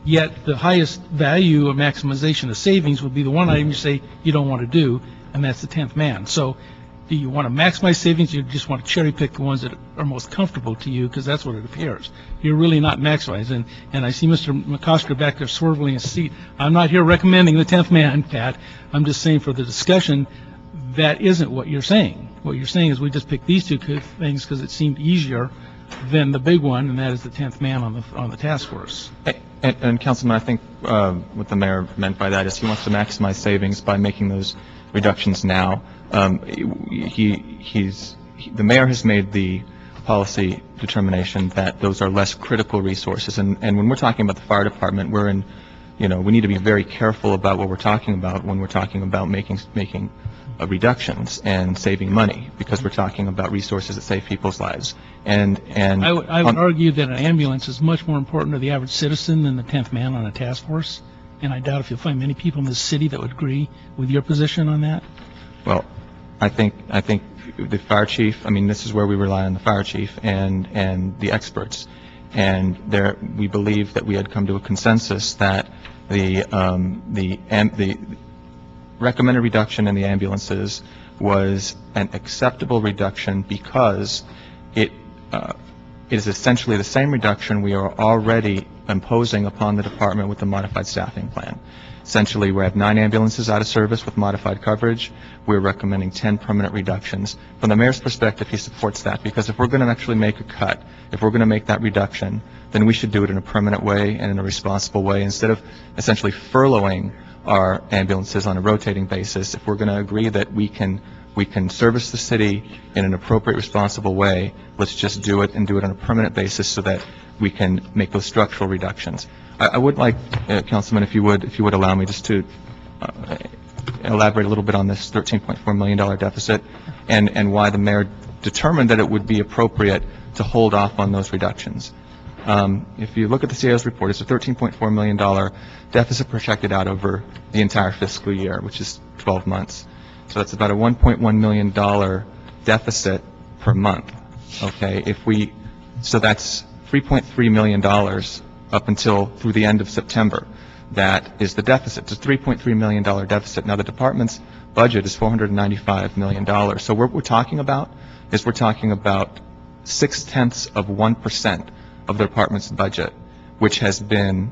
Speaker 2: Yet the highest value of maximization of savings would be the one item you say you don't want to do, and that's the 10th man. So do you want to maximize savings, or you just want to cherry pick the ones that are most comfortable to you, because that's what it appears. You're really not maximizing. And I see Mr. McCosker back there swiveling his seat. I'm not here recommending the 10th man, Pat. I'm just saying for the discussion, that isn't what you're saying. What you're saying is we just picked these two things because it seemed easier than the big one, and that is the 10th man on the task force.
Speaker 15: And Councilman, I think what the mayor meant by that is he wants to maximize savings by making those reductions now. The mayor has made the policy determination that those are less critical resources. And when we're talking about the fire department, we're in, we need to be very careful about what we're talking about when we're talking about making reductions and saving money, because we're talking about resources that save people's lives. And
Speaker 2: I would argue that an ambulance is much more important to the average citizen than the 10th man on a task force. And I doubt if you'll find many people in this city that would agree with your position on that.
Speaker 15: Well, I think the fire chief, this is where we rely on the fire chief and the experts. And we believe that we had come to a consensus that the recommended reduction in the ambulances was an acceptable reduction because it is essentially the same reduction we are already imposing upon the department with the modified staffing plan. Essentially, we have 9 ambulances out of service with modified coverage. We're recommending 10 permanent reductions. From the mayor's perspective, he supports that, because if we're going to actually make a cut, if we're going to make that reduction, then we should do it in a permanent way and in a responsible way, instead of essentially furloughing our ambulances on a rotating basis. If we're going to agree that we can service the city in an appropriate, responsible way, let's just do it and do it on a permanent basis so that we can make those structural reductions. I would like, Councilman, if you would allow me just to elaborate a little bit on this $13.4 million deficit and why the mayor determined that it would be appropriate to hold off on those reductions. If you look at the CIO's report, it's a $13.4 million deficit projected out over the entire fiscal year, which is 12 months. So that's about a $1.1 million deficit per month. Okay, so that's $3.3 million up until through the end of September. That is the deficit. It's a $3.3 million deficit. Now, the department's budget is $495 million. So what we're talking about is 0.6% of the department's budget, which has been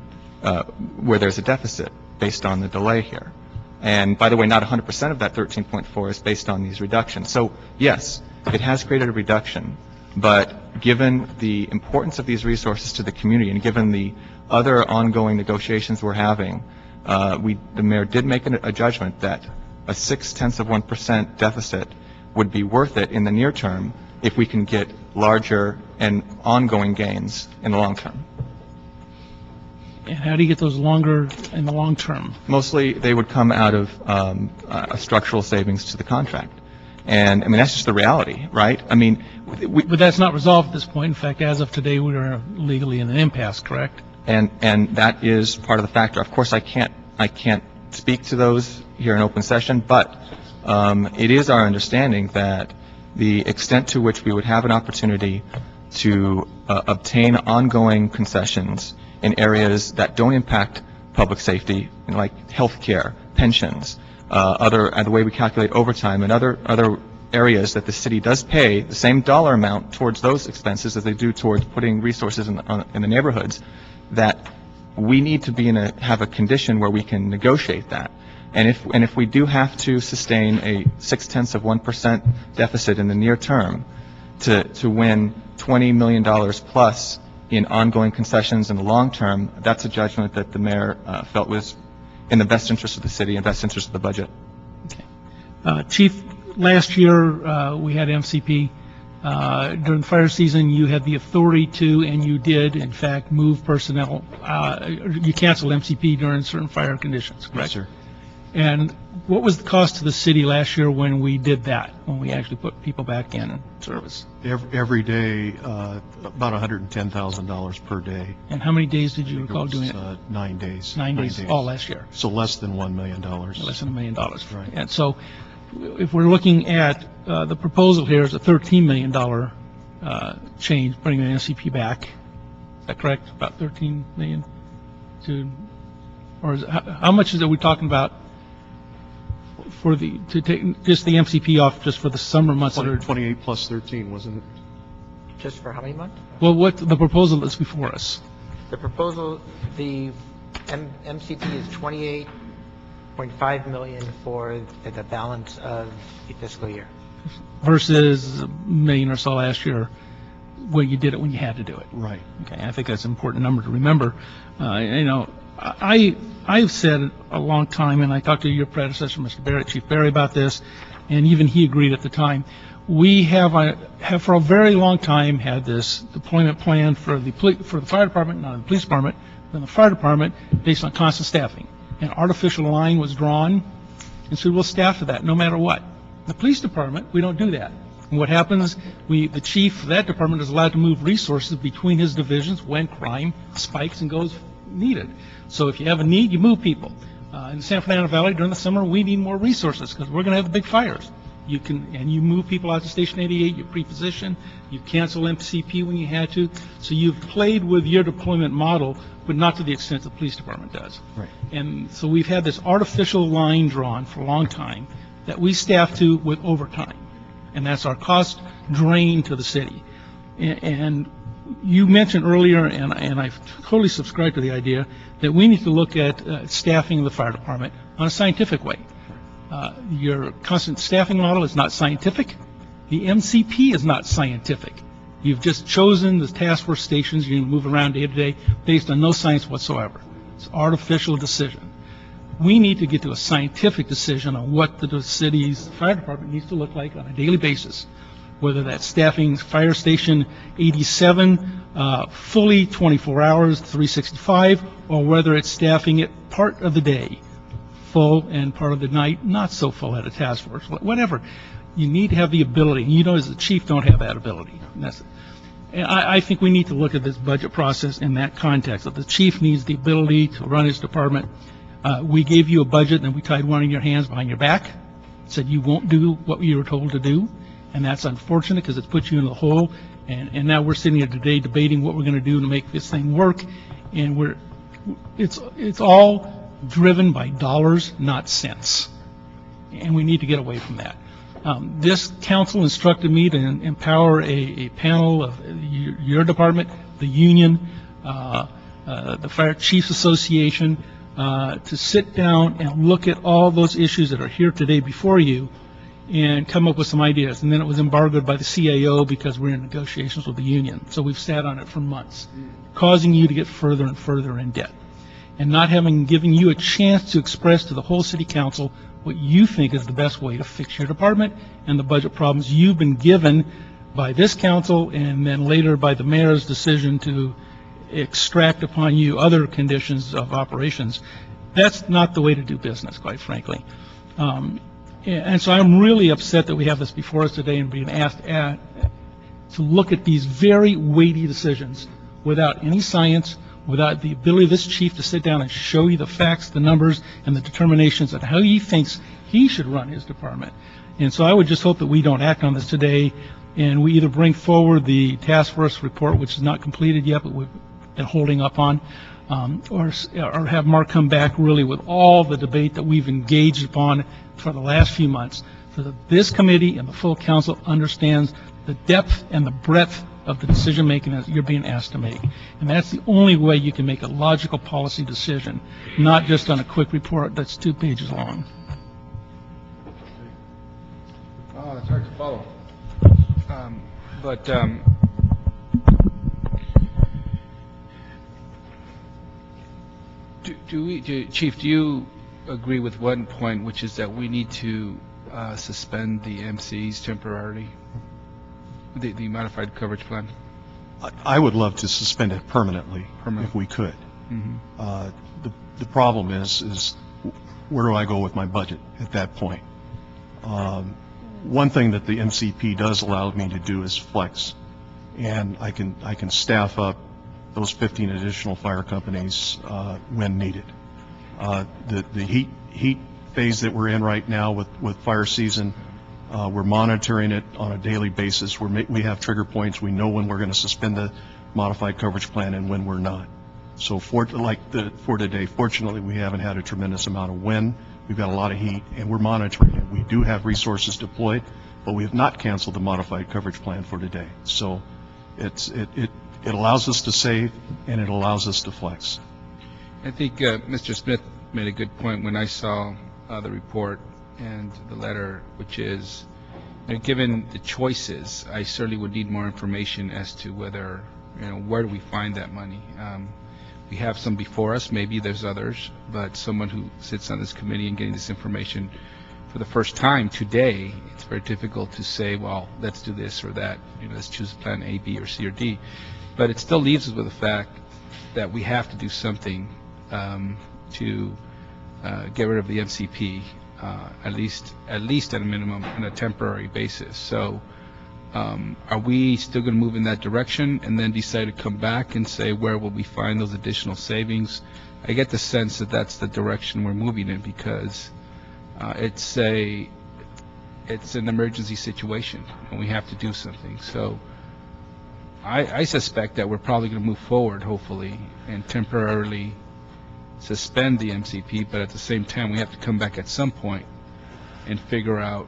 Speaker 15: where there's a deficit based on the delay here. And by the way, not 100% of that 13.4 is based on these reductions. So yes, it has created a reduction, but given the importance of these resources to the community and given the other ongoing negotiations we're having, the mayor did make a judgment that a 0.6% deficit would be worth it in the near term if we can get larger and ongoing gains in the long term.
Speaker 2: And how do you get those longer in the long term?
Speaker 15: Mostly, they would come out of a structural savings to the contract. And, I mean, that's just the reality, right? I mean,
Speaker 2: But that's not resolved at this point. In fact, as of today, we are legally in an impasse, correct?
Speaker 15: And that is part of the factor. Of course, I can't speak to those here in open session, but it is our understanding that the extent to which we would have an opportunity to obtain ongoing concessions in areas that don't impact public safety, like health care, pensions, the way we calculate overtime, and other areas that the city does pay the same dollar amount towards those expenses as they do towards putting resources in the neighborhoods, that we need to have a condition where we can negotiate that. And if we do have to sustain a 0.6% deficit in the near term to win $20 million plus in ongoing concessions in the long term, that's a judgment that the mayor felt was in the best interest of the city and best interest of the budget.
Speaker 2: Okay. Chief, last year we had MCP. During the fire season, you had the authority to, and you did, in fact, move personnel. You canceled MCP during certain fire conditions, correct?
Speaker 16: Yes, sir.
Speaker 2: And what was the cost to the city last year when we did that, when we actually put people back in service?
Speaker 16: Every day, about $110,000 per day.
Speaker 2: And how many days did you recall doing it?
Speaker 16: 9 days.
Speaker 2: 9 days, all last year.
Speaker 16: So less than $1 million.
Speaker 2: Less than $1 million.
Speaker 16: Right.
Speaker 2: And so if we're looking at the proposal here is a $13 million change, bringing the NCP back. Is that correct? About $13 million or is it, how much is it we're talking about to take just the MCP off just for the summer months?
Speaker 16: 28 plus 13, wasn't it?
Speaker 14: Just for how many months?
Speaker 2: Well, what the proposal that's before us?
Speaker 14: The proposal, the MCP is $28.5 million for the balance of the fiscal year.
Speaker 2: Versus $1 million or so last year when you did it when you had to do it.
Speaker 16: Right.
Speaker 2: Okay, I think that's an important number to remember. I've said a long time, and I talked to your predecessor, Mr. Barrett, Chief Barry, about this, and even he agreed at the time. We have for a very long time had this deployment plan for the fire department, not the police department, but the fire department based on constant staffing. An artificial line was drawn, and so we'll staff to that no matter what. The police department, we don't do that. And what happens, the chief of that department is allowed to move resources between his divisions when crime spikes and goes needed. So if you have a need, you move people. In the San Fernando Valley during the summer, we need more resources because we're going to have the big fires. You move people out to Station 88, you pre-position, you cancel MCP when you had to. So you've played with your deployment model, but not to the extent the police department does.
Speaker 16: Right.
Speaker 2: And so we've had this artificial line drawn for a long time that we staff to with overtime. And that's our cost drain to the city. And you mentioned earlier, and I totally subscribe to the idea, that we need to look at staffing the fire department on a scientific way. Your constant staffing model is not scientific. The MCP is not scientific. You've just chosen the task force stations you're going to move around day to day based on no science whatsoever. It's an artificial decision. We need to get to a scientific decision on what the city's fire department needs to look like on a daily basis, whether that's staffing Fire Station 87 fully 24 hours, 365, or whether it's staffing it part of the day, full, and part of the night, not so full at a task force, whatever. You need to have the ability. You know, as the chief, don't have that ability. And I think we need to look at this budget process in that context, that the chief needs the ability to run his department. We gave you a budget, and we tied one of your hands behind your back, said you won't do what you were told to do, and that's unfortunate because it's put you in the hole. And now we're sitting here today debating what we're going to do to make this thing work, and it's all driven by dollars, not cents, and we need to get away from that. This council instructed me to empower a panel of your department, the union, the Fire Chiefs Association, to sit down and look at all those issues that are here today before you and come up with some ideas. And then it was embargoed by the CAO because we're in negotiations with the union. So we've sat on it for months, causing you to get further and further in debt, and not having given you a chance to express to the whole city council what you think is the best way to fix your department and the budget problems you've been given by this council and then later by the mayor's decision to extract upon you other conditions of operations. That's not the way to do business, quite frankly. And so I'm really upset that we have this before us today and being asked to look at these very weighty decisions without any science, without the ability of this chief to sit down and show you the facts, the numbers, and the determinations of how he thinks he should run his department. And so I would just hope that we don't act on this today, and we either bring forward the task force report, which is not completed yet, but we've been holding up on, or have Mark come back really with all the debate that we've engaged upon for the last few months, so that this committee and the full council understands the depth and the breadth of the decision-making that you're being asked to make. And that's the only way you can make a logical policy decision, not just on a quick report that's 2 pages long.
Speaker 11: Oh, that's hard to follow. Chief, do you agree with one point, which is that we need to suspend the MCs temporarily, the modified coverage plan?
Speaker 16: I would love to suspend it permanently if we could. The problem is where do I go with my budget at that point? One thing that the MCP does allow me to do is flex, and I can staff up those 15 additional fire companies when needed. The heat phase that we're in right now with fire season, we're monitoring it on a daily basis. We have trigger points. We know when we're going to suspend the modified coverage plan and when we're not. So for today, fortunately, we haven't had a tremendous amount of wind. We've got a lot of heat, and we're monitoring it. We do have resources deployed, but we have not canceled the modified coverage plan for today. So it allows us to save, and it allows us to flex.
Speaker 11: I think Mr. Smith made a good point when I saw the report and the letter, which is, given the choices, I certainly would need more information as to whether, where do we find that money. We have some before us, maybe there's others, but someone who sits on this committee and getting this information for the first time today, it's very difficult to say, well, let's do this or that, let's choose plan A, B, or C, or D. But it still leaves us with the fact that we have to do something to get rid of the MCP, at least at a minimum, on a temporary basis. So are we still going to move in that direction and then decide to come back and say, where will we find those additional savings? I get the sense that that's the direction we're moving in, because it's an emergency situation and we have to do something. So I suspect that we're probably going to move forward, hopefully, and temporarily suspend the MCP, but at the same time we have to come back at some point and figure out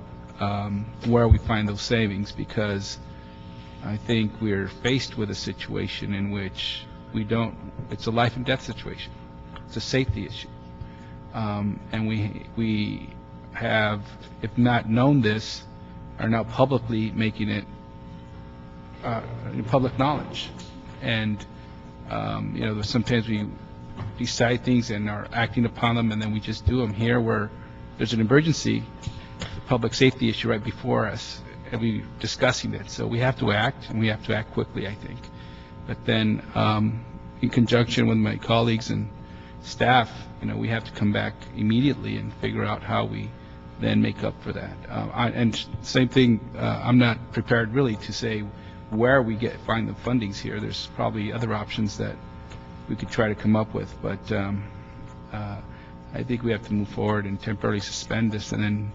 Speaker 11: where we find those savings, because I think we're faced with a situation in which it's a life and death situation. It's a safety issue. And we have, if not known this, are now publicly making it public knowledge. And sometimes we decide things and are acting upon them, and then we just do them. Here, where there's an emergency, a public safety issue right before us, and we're discussing it. So we have to act, and we have to act quickly, I think. But then, in conjunction with my colleagues and staff, we have to come back immediately and figure out how we then make up for that. And same thing, I'm not prepared really to say where we find the fundings here. There's probably other options that we could try to come up with, but I think we have to move forward and temporarily suspend this, and then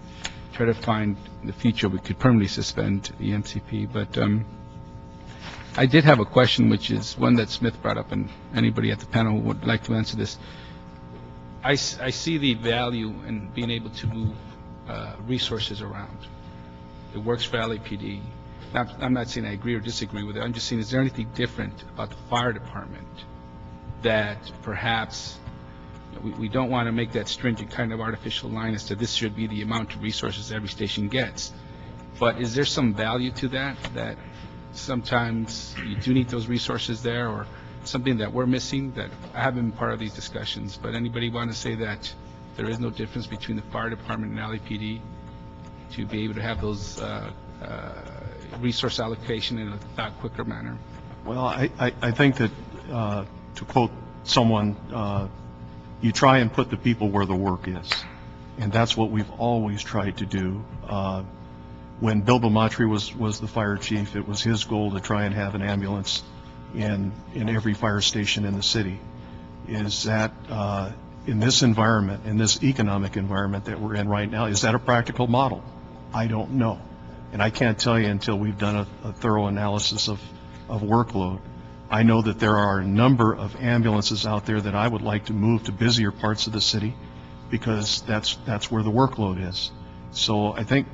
Speaker 11: try to find in the future we could permanently suspend the MCP. But I did have a question, which is one that Smith brought up, and anybody at the panel would like to answer this. I see the value in being able to move resources around. It works for LAPD. Now, I'm not saying I agree or disagree with it. I'm just saying, is there anything different about the fire department that perhaps we don't want to make that stringent kind of artificial line as to this should be the amount of resources every station gets? But is there some value to that sometimes you do need those resources there, or something that we're missing that I haven't been part of these discussions? But anybody want to say that there is no difference between the fire department and LAPD to be able to have those resource allocation in a thought quicker manner?
Speaker 16: Well, I think that, to quote someone, you try and put the people where the work is. And that's what we've always tried to do. When Bill Belmatri was the fire chief, it was his goal to try and have an ambulance in every fire station in the city. Is that, in this environment, in this economic environment that we're in right now, is that a practical model? I don't know. And I can't tell you until we've done a thorough analysis of workload. I know that there are a number of ambulances out there that I would like to move to busier parts of the city, because that's where the workload is. So I think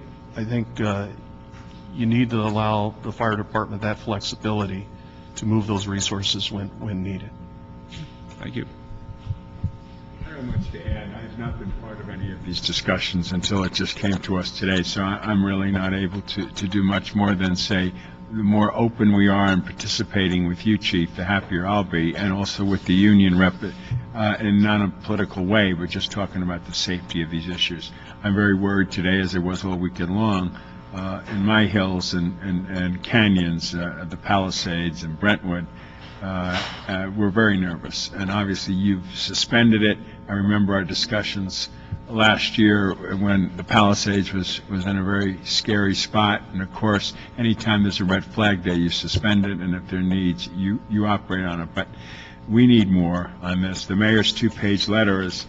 Speaker 16: you need to allow the fire department that flexibility to move those resources when needed.
Speaker 11: Thank you.
Speaker 17: Very much to add. I have not been part of any of these discussions until it just came to us today, so I'm really not able to do much more than say the more open we are in participating with you, Chief, the happier I'll be, and also with the union rep in not a political way, but just talking about the safety of these issues. I'm very worried today, as I was all weekend long, in my hills and canyons, the Palisades and Brentwood. We're very nervous, and obviously you've suspended it. I remember our discussions last year when the Palisades was in a very scary spot, and of course, anytime there's a red flag day, you suspend it, and if there are needs, you operate on it. But we need more on this. The mayor's two-page letter is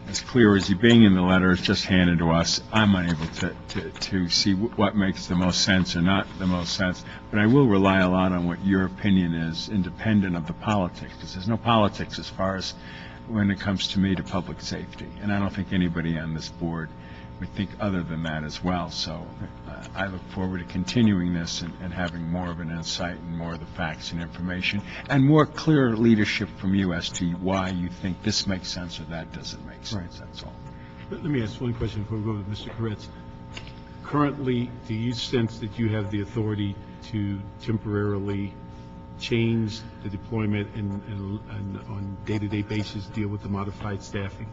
Speaker 17: as clear as he being in the letter is just handed to us. I'm unable to see what makes the most sense or not the most sense, but I will rely a lot on what your opinion is, independent of the politics, because there's no politics as far as when it comes to me to public safety, and I don't think anybody on this board would think other than that as well. So I look forward to continuing this and having more of an insight and more of the facts and information and more clear leadership from you as to why you think this makes sense or that doesn't make sense. Right. That's all.
Speaker 1: Let me ask one question before we go to Mr. Koretz. Currently, do you sense that you have the authority to temporarily change the deployment and on day-to-day basis deal with the modified staffing?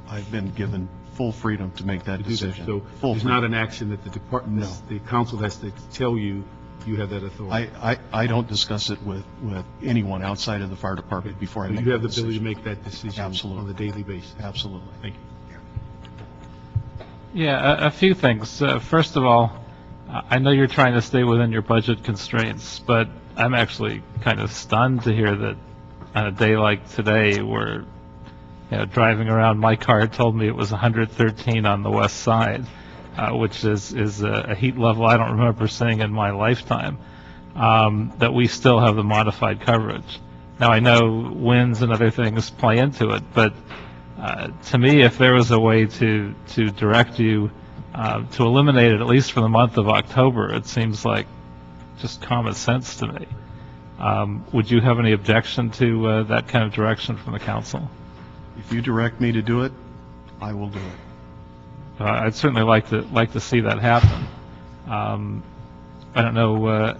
Speaker 16: I've been given full freedom to make that decision.
Speaker 1: So there's not an action that the department, the council has to tell you you have that authority.
Speaker 16: I don't discuss it with anyone outside of the fire department before I make that decision.
Speaker 1: You have the ability to make that decision
Speaker 16: Absolutely.
Speaker 1: on a daily basis.
Speaker 16: Absolutely.
Speaker 1: Thank you.
Speaker 7: Yeah, a few things. First of all, I know you're trying to stay within your budget constraints, but I'm actually kind of stunned to hear that on a day like today, where driving around, my car told me it was 113 on the west side, which is a heat level I don't remember seeing in my lifetime, that we still have the modified coverage. Now, I know winds and other things play into it, but to me, if there was a way to direct you to eliminate it, at least for the month of October, it seems like just common sense to me. Would you have any objection to that kind of direction from the council?
Speaker 16: If you direct me to do it, I will do it.
Speaker 7: I'd certainly like to see that happen. I don't know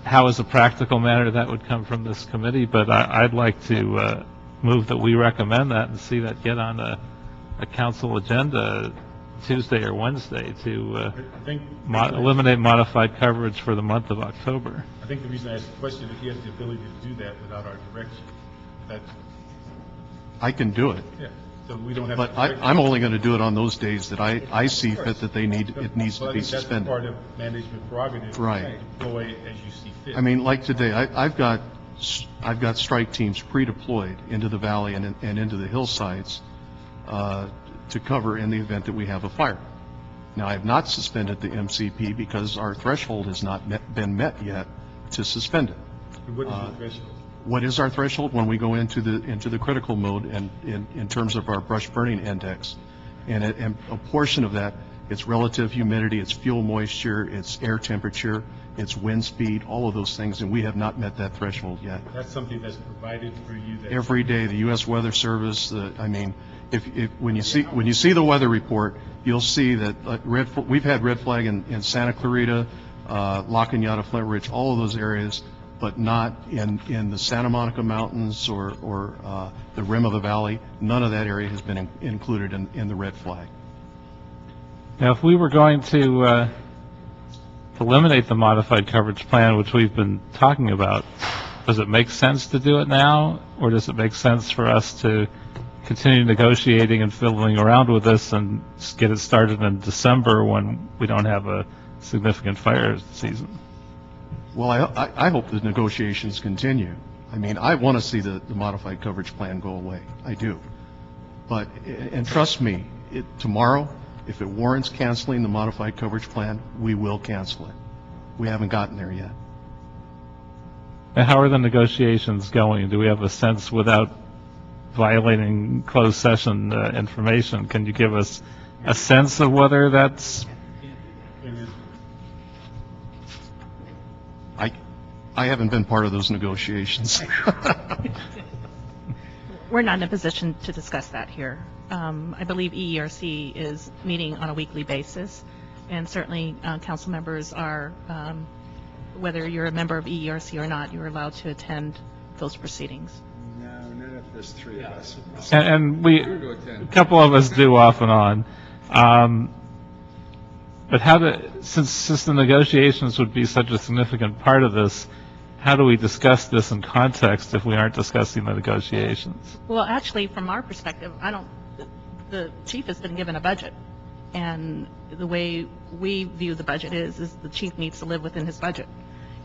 Speaker 7: how, as a practical matter, that would come from this committee, but I'd like to move that we recommend that and see that get on a council agenda Tuesday or Wednesday to eliminate modified coverage for the month of October.
Speaker 1: I think the reason I asked the question, if you have the ability to do that without our direction,
Speaker 16: I can do it.
Speaker 1: Yeah. So we don't have.
Speaker 16: But I'm only going to do it on those days that I see fit that it needs to be suspended.
Speaker 1: That's part of management prerogative.
Speaker 16: Right.
Speaker 1: Deploy as you see fit.
Speaker 16: I mean, like today, I've got strike teams pre-deployed into the valley and into the hillsides to cover in the event that we have a fire. Now, I have not suspended the MCP because our threshold has not been met yet to suspend it.
Speaker 1: What is your threshold?
Speaker 16: What is our threshold? When we go into the critical mode and in terms of our brush burning index, and a portion of that, it's relative humidity, it's fuel moisture, it's air temperature, it's wind speed, all of those things, and we have not met that threshold yet.
Speaker 1: That's something that's provided for you.
Speaker 16: Every day, the U.S. Weather Service. When you see the weather report, you'll see that we've had red flag in Santa Clarita, La Cañada, Flint Ridge, all of those areas, but not in the Santa Monica Mountains or the rim of the valley. None of that area has been included in the red flag.
Speaker 7: Now, if we were going to eliminate the modified coverage plan, which we've been talking about, does it make sense to do it now, or does it make sense for us to continue negotiating and fiddling around with this and just get it started in December when we don't have a significant fire season?
Speaker 16: Well, I hope the negotiations continue. I mean, I want to see the modified coverage plan go away. I do. But, and trust me, tomorrow, if it warrants canceling the modified coverage plan, we will cancel it. We haven't gotten there yet.
Speaker 7: And how are the negotiations going? Do we have a sense, without violating closed session information, can you give us a sense of whether that's...
Speaker 16: I haven't been part of those negotiations.
Speaker 8: We're not in a position to discuss that here. I believe EERC is meeting on a weekly basis, and certainly council members are, whether you're a member of EERC or not, you're allowed to attend those proceedings.
Speaker 17: No, not if there's three of us.
Speaker 7: And a couple of us do off and on. But since the negotiations would be such a significant part of this, how do we discuss this in context if we aren't discussing the negotiations?
Speaker 8: Well, actually, from our perspective, the chief has been given a budget, and the way we view the budget is the chief needs to live within his budget.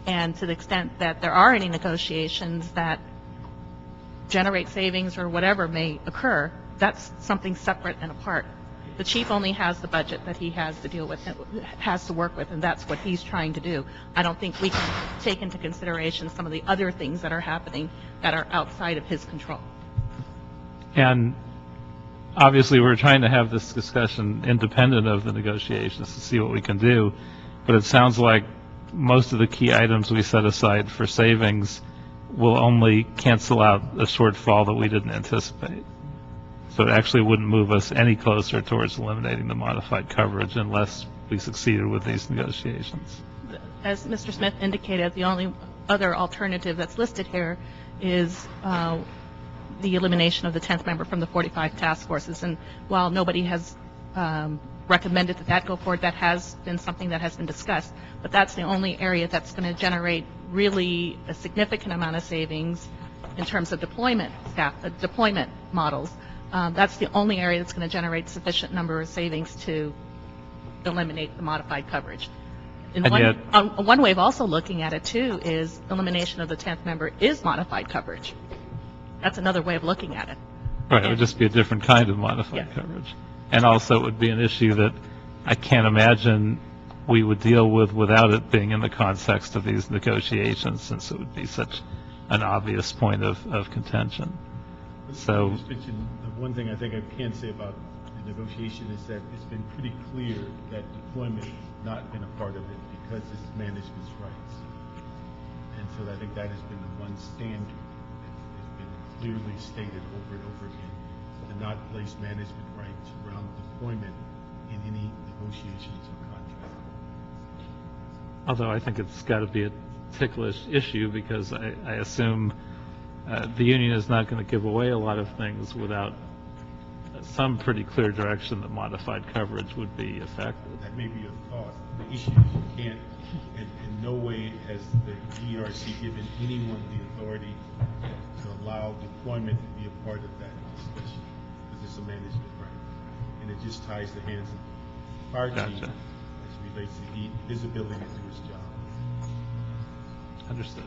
Speaker 8: And to the extent that there are any negotiations that generate savings or whatever may occur, that's something separate and apart. The chief only has the budget that he has to deal with, has to work with, and that's what he's trying to do. I don't think we can take into consideration some of the other things that are happening that are outside of his control.
Speaker 7: And obviously, we're trying to have this discussion independent of the negotiations to see what we can do, but it sounds like most of the key items we set aside for savings will only cancel out a shortfall that we didn't anticipate. So it actually wouldn't move us any closer towards eliminating the modified coverage unless we succeeded with these negotiations.
Speaker 8: As Mr. Smith indicated, the only other alternative that's listed here is the elimination of the 10th member from the 45 task forces. And while nobody has recommended that go forward, that has been something that has been discussed. But that's the only area that's going to generate really a significant amount of savings in terms of deployment models. That's the only area that's going to generate sufficient number of savings to eliminate the modified coverage. One way of also looking at it, too, is elimination of the 10th member is modified coverage. That's another way of looking at it.
Speaker 7: Right, it would just be a different kind of modified coverage. And also it would be an issue that I can't imagine we would deal with without it being in the context of these negotiations, since it would be such an obvious point of contention. So,
Speaker 1: one thing I think I can say about the negotiation is that it's been pretty clear that deployment has not been a part of it because it's management's rights. And so I think that has been the one standard that has been clearly stated over and over again, to not place management rights around deployment in any negotiations or contract.
Speaker 7: Although I think it's got to be a ticklish issue, because I assume the union is not going to give away a lot of things without some pretty clear direction that modified coverage would be effective.
Speaker 1: That may be a thought. The issue is you can't, in no way has the ERC given anyone the authority to allow deployment to be a part of that discussion. it's a management grant. And it just ties the hands of the fire chief
Speaker 7: Gotcha.
Speaker 1: as it relates to his ability to do his job.
Speaker 7: Understood.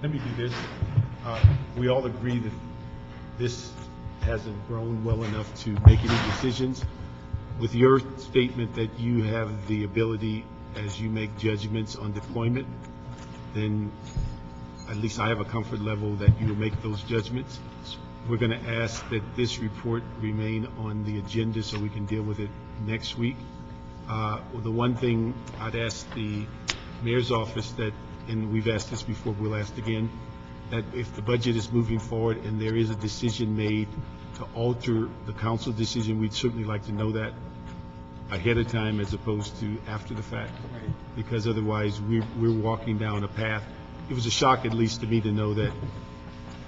Speaker 1: Let me do this. We all agree that this hasn't grown well enough to make any decisions. With your statement that you have the ability, as you make judgments on deployment, then at least I have a comfort level that you will make those judgments. We're going to ask that this report remain on the agenda so we can deal with it next week. The one thing I'd ask the mayor's office that, and we've asked this before, we'll ask again, that if the budget is moving forward and there is a decision made to alter the council decision, we'd certainly like to know that ahead of time as opposed to after the fact. Because otherwise, we're walking down a path. It was a shock, at least to me, to know that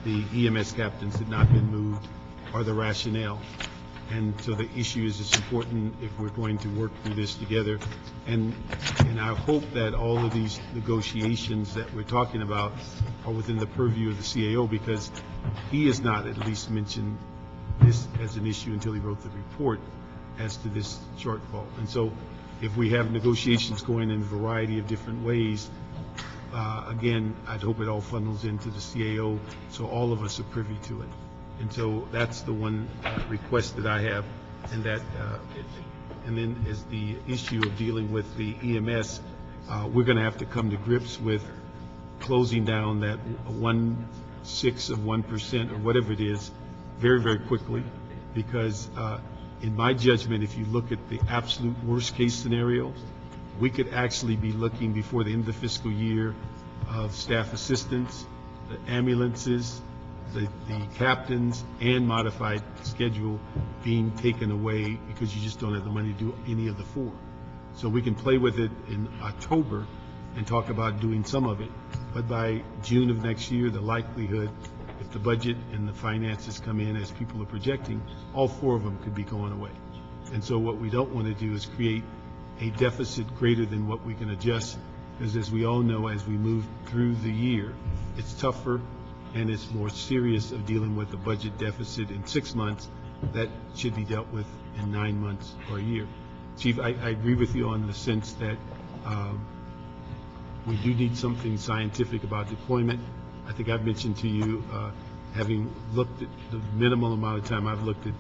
Speaker 1: the EMS captains had not been moved or the rationale. And so the issue is it's important if we're going to work through this together. And I hope that all of these negotiations that we're talking about are within the purview of the CAO, because he has not at least mentioned this as an issue until he wrote the report as to this shortfall. And so if we have negotiations going in a variety of different ways, again, I'd hope it all funnels into the CAO so all of us are privy to it. And so that's the one request that I have. And that, and then as the issue of dealing with the EMS, we're going to have to come to grips with closing down that 1/6 of 1% or whatever it is very, very quickly, because in my judgment, if you look at the absolute worst case scenario, we could actually be looking before the end of the fiscal year of staff assistants, the ambulances, the captains, and modified schedule being taken away because you just don't have the money to do any of the four. So we can play with it in October and talk about doing some of it, but by June of next year, the likelihood, if the budget and the finances come in as people are projecting, all four of them could be going away. And so what we don't want to do is create a deficit greater than what we can adjust, because as we all know, as we move through the year, it's tougher and it's more serious of dealing with a budget deficit in 6 months that should be dealt with in 9 months or a year. Chief, I agree with you on the sense that we do need something scientific about deployment. I think I've mentioned to you, having looked at the minimal amount of time I've looked at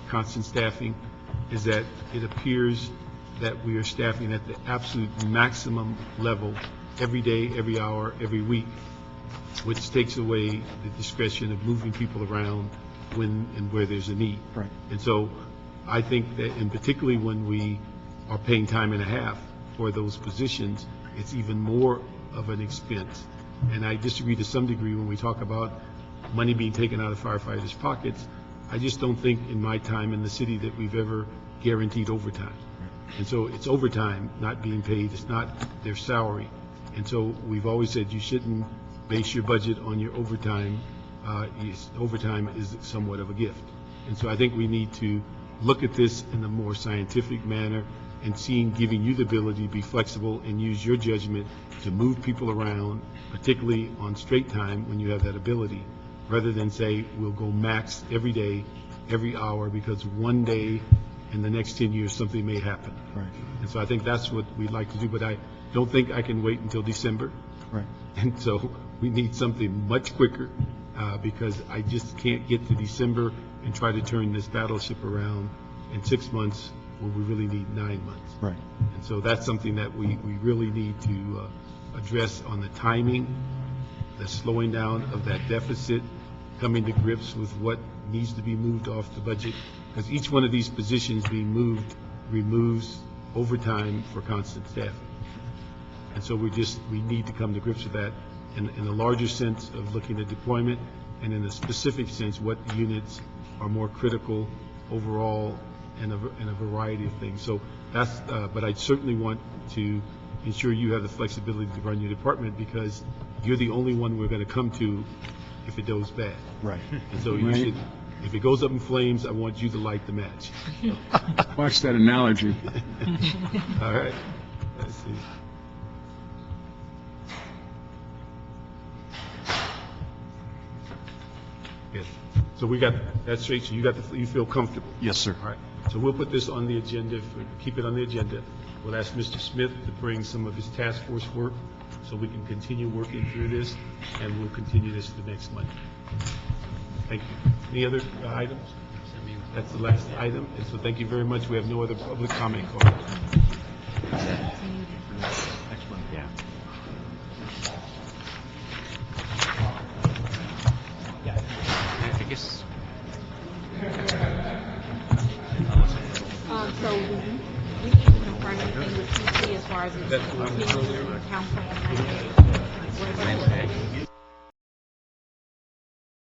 Speaker 1: constant staffing, is that it appears that we are staffing at the absolute maximum level every day, every hour, every week, which takes away the discretion of moving people around when and where there's a need.
Speaker 13: Right.
Speaker 1: And so I think that, and particularly when we are paying time and a half for those positions, it's even more of an expense. And I disagree to some degree when we talk about money being taken out of firefighters' pockets. I just don't think in my time in the city that we've ever guaranteed overtime. And so it's overtime not being paid. It's not their salary. And so we've always said you shouldn't base your budget on your overtime. Overtime is somewhat of a gift. And so I think we need to look at this in a more scientific manner and giving you the ability to be flexible and use your judgment to move people around, particularly on straight time when you have that ability, rather than say we'll go max every day, every hour, because one day in the next 10 years something may happen.
Speaker 13: Right.
Speaker 1: And so I think that's what we'd like to do, but I don't think I can wait until December.
Speaker 13: Right.
Speaker 1: And so we need something much quicker, because I just can't get to December and try to turn this battleship around in 6 months when we really need 9 months.
Speaker 13: Right.
Speaker 1: And so that's something that we really need to address on the timing, the slowing down of that deficit, coming to grips with what needs to be moved off the budget, because each one of these positions being moved removes overtime for constant staffing. And so we need to come to grips with that in a larger sense of looking at deployment, and in a specific sense, what units are more critical overall and a variety of things. So that's, but I certainly want to ensure you have the flexibility to run your department, because you're the only one we're going to come to if it goes bad.
Speaker 13: Right.
Speaker 1: And so you should, if it goes up in flames, I want you to light the match.
Speaker 17: Watch that analogy.
Speaker 1: All right. Let's see. Yes. So we got that straight, so you feel comfortable?
Speaker 16: Yes, sir.
Speaker 1: All right, so we'll put this on the agenda, keep it on the agenda. We'll ask Mr. Smith to bring some of his task force work so we can continue working through this, and we'll continue this the next month. Thank you. Any other items? That's the last item, and so thank you very much. We have no other public comment calls.
Speaker 16: Next one.
Speaker 4: Yeah. I guess.
Speaker 18: So we need to confirm anything with TC as far as the council on that day? What about-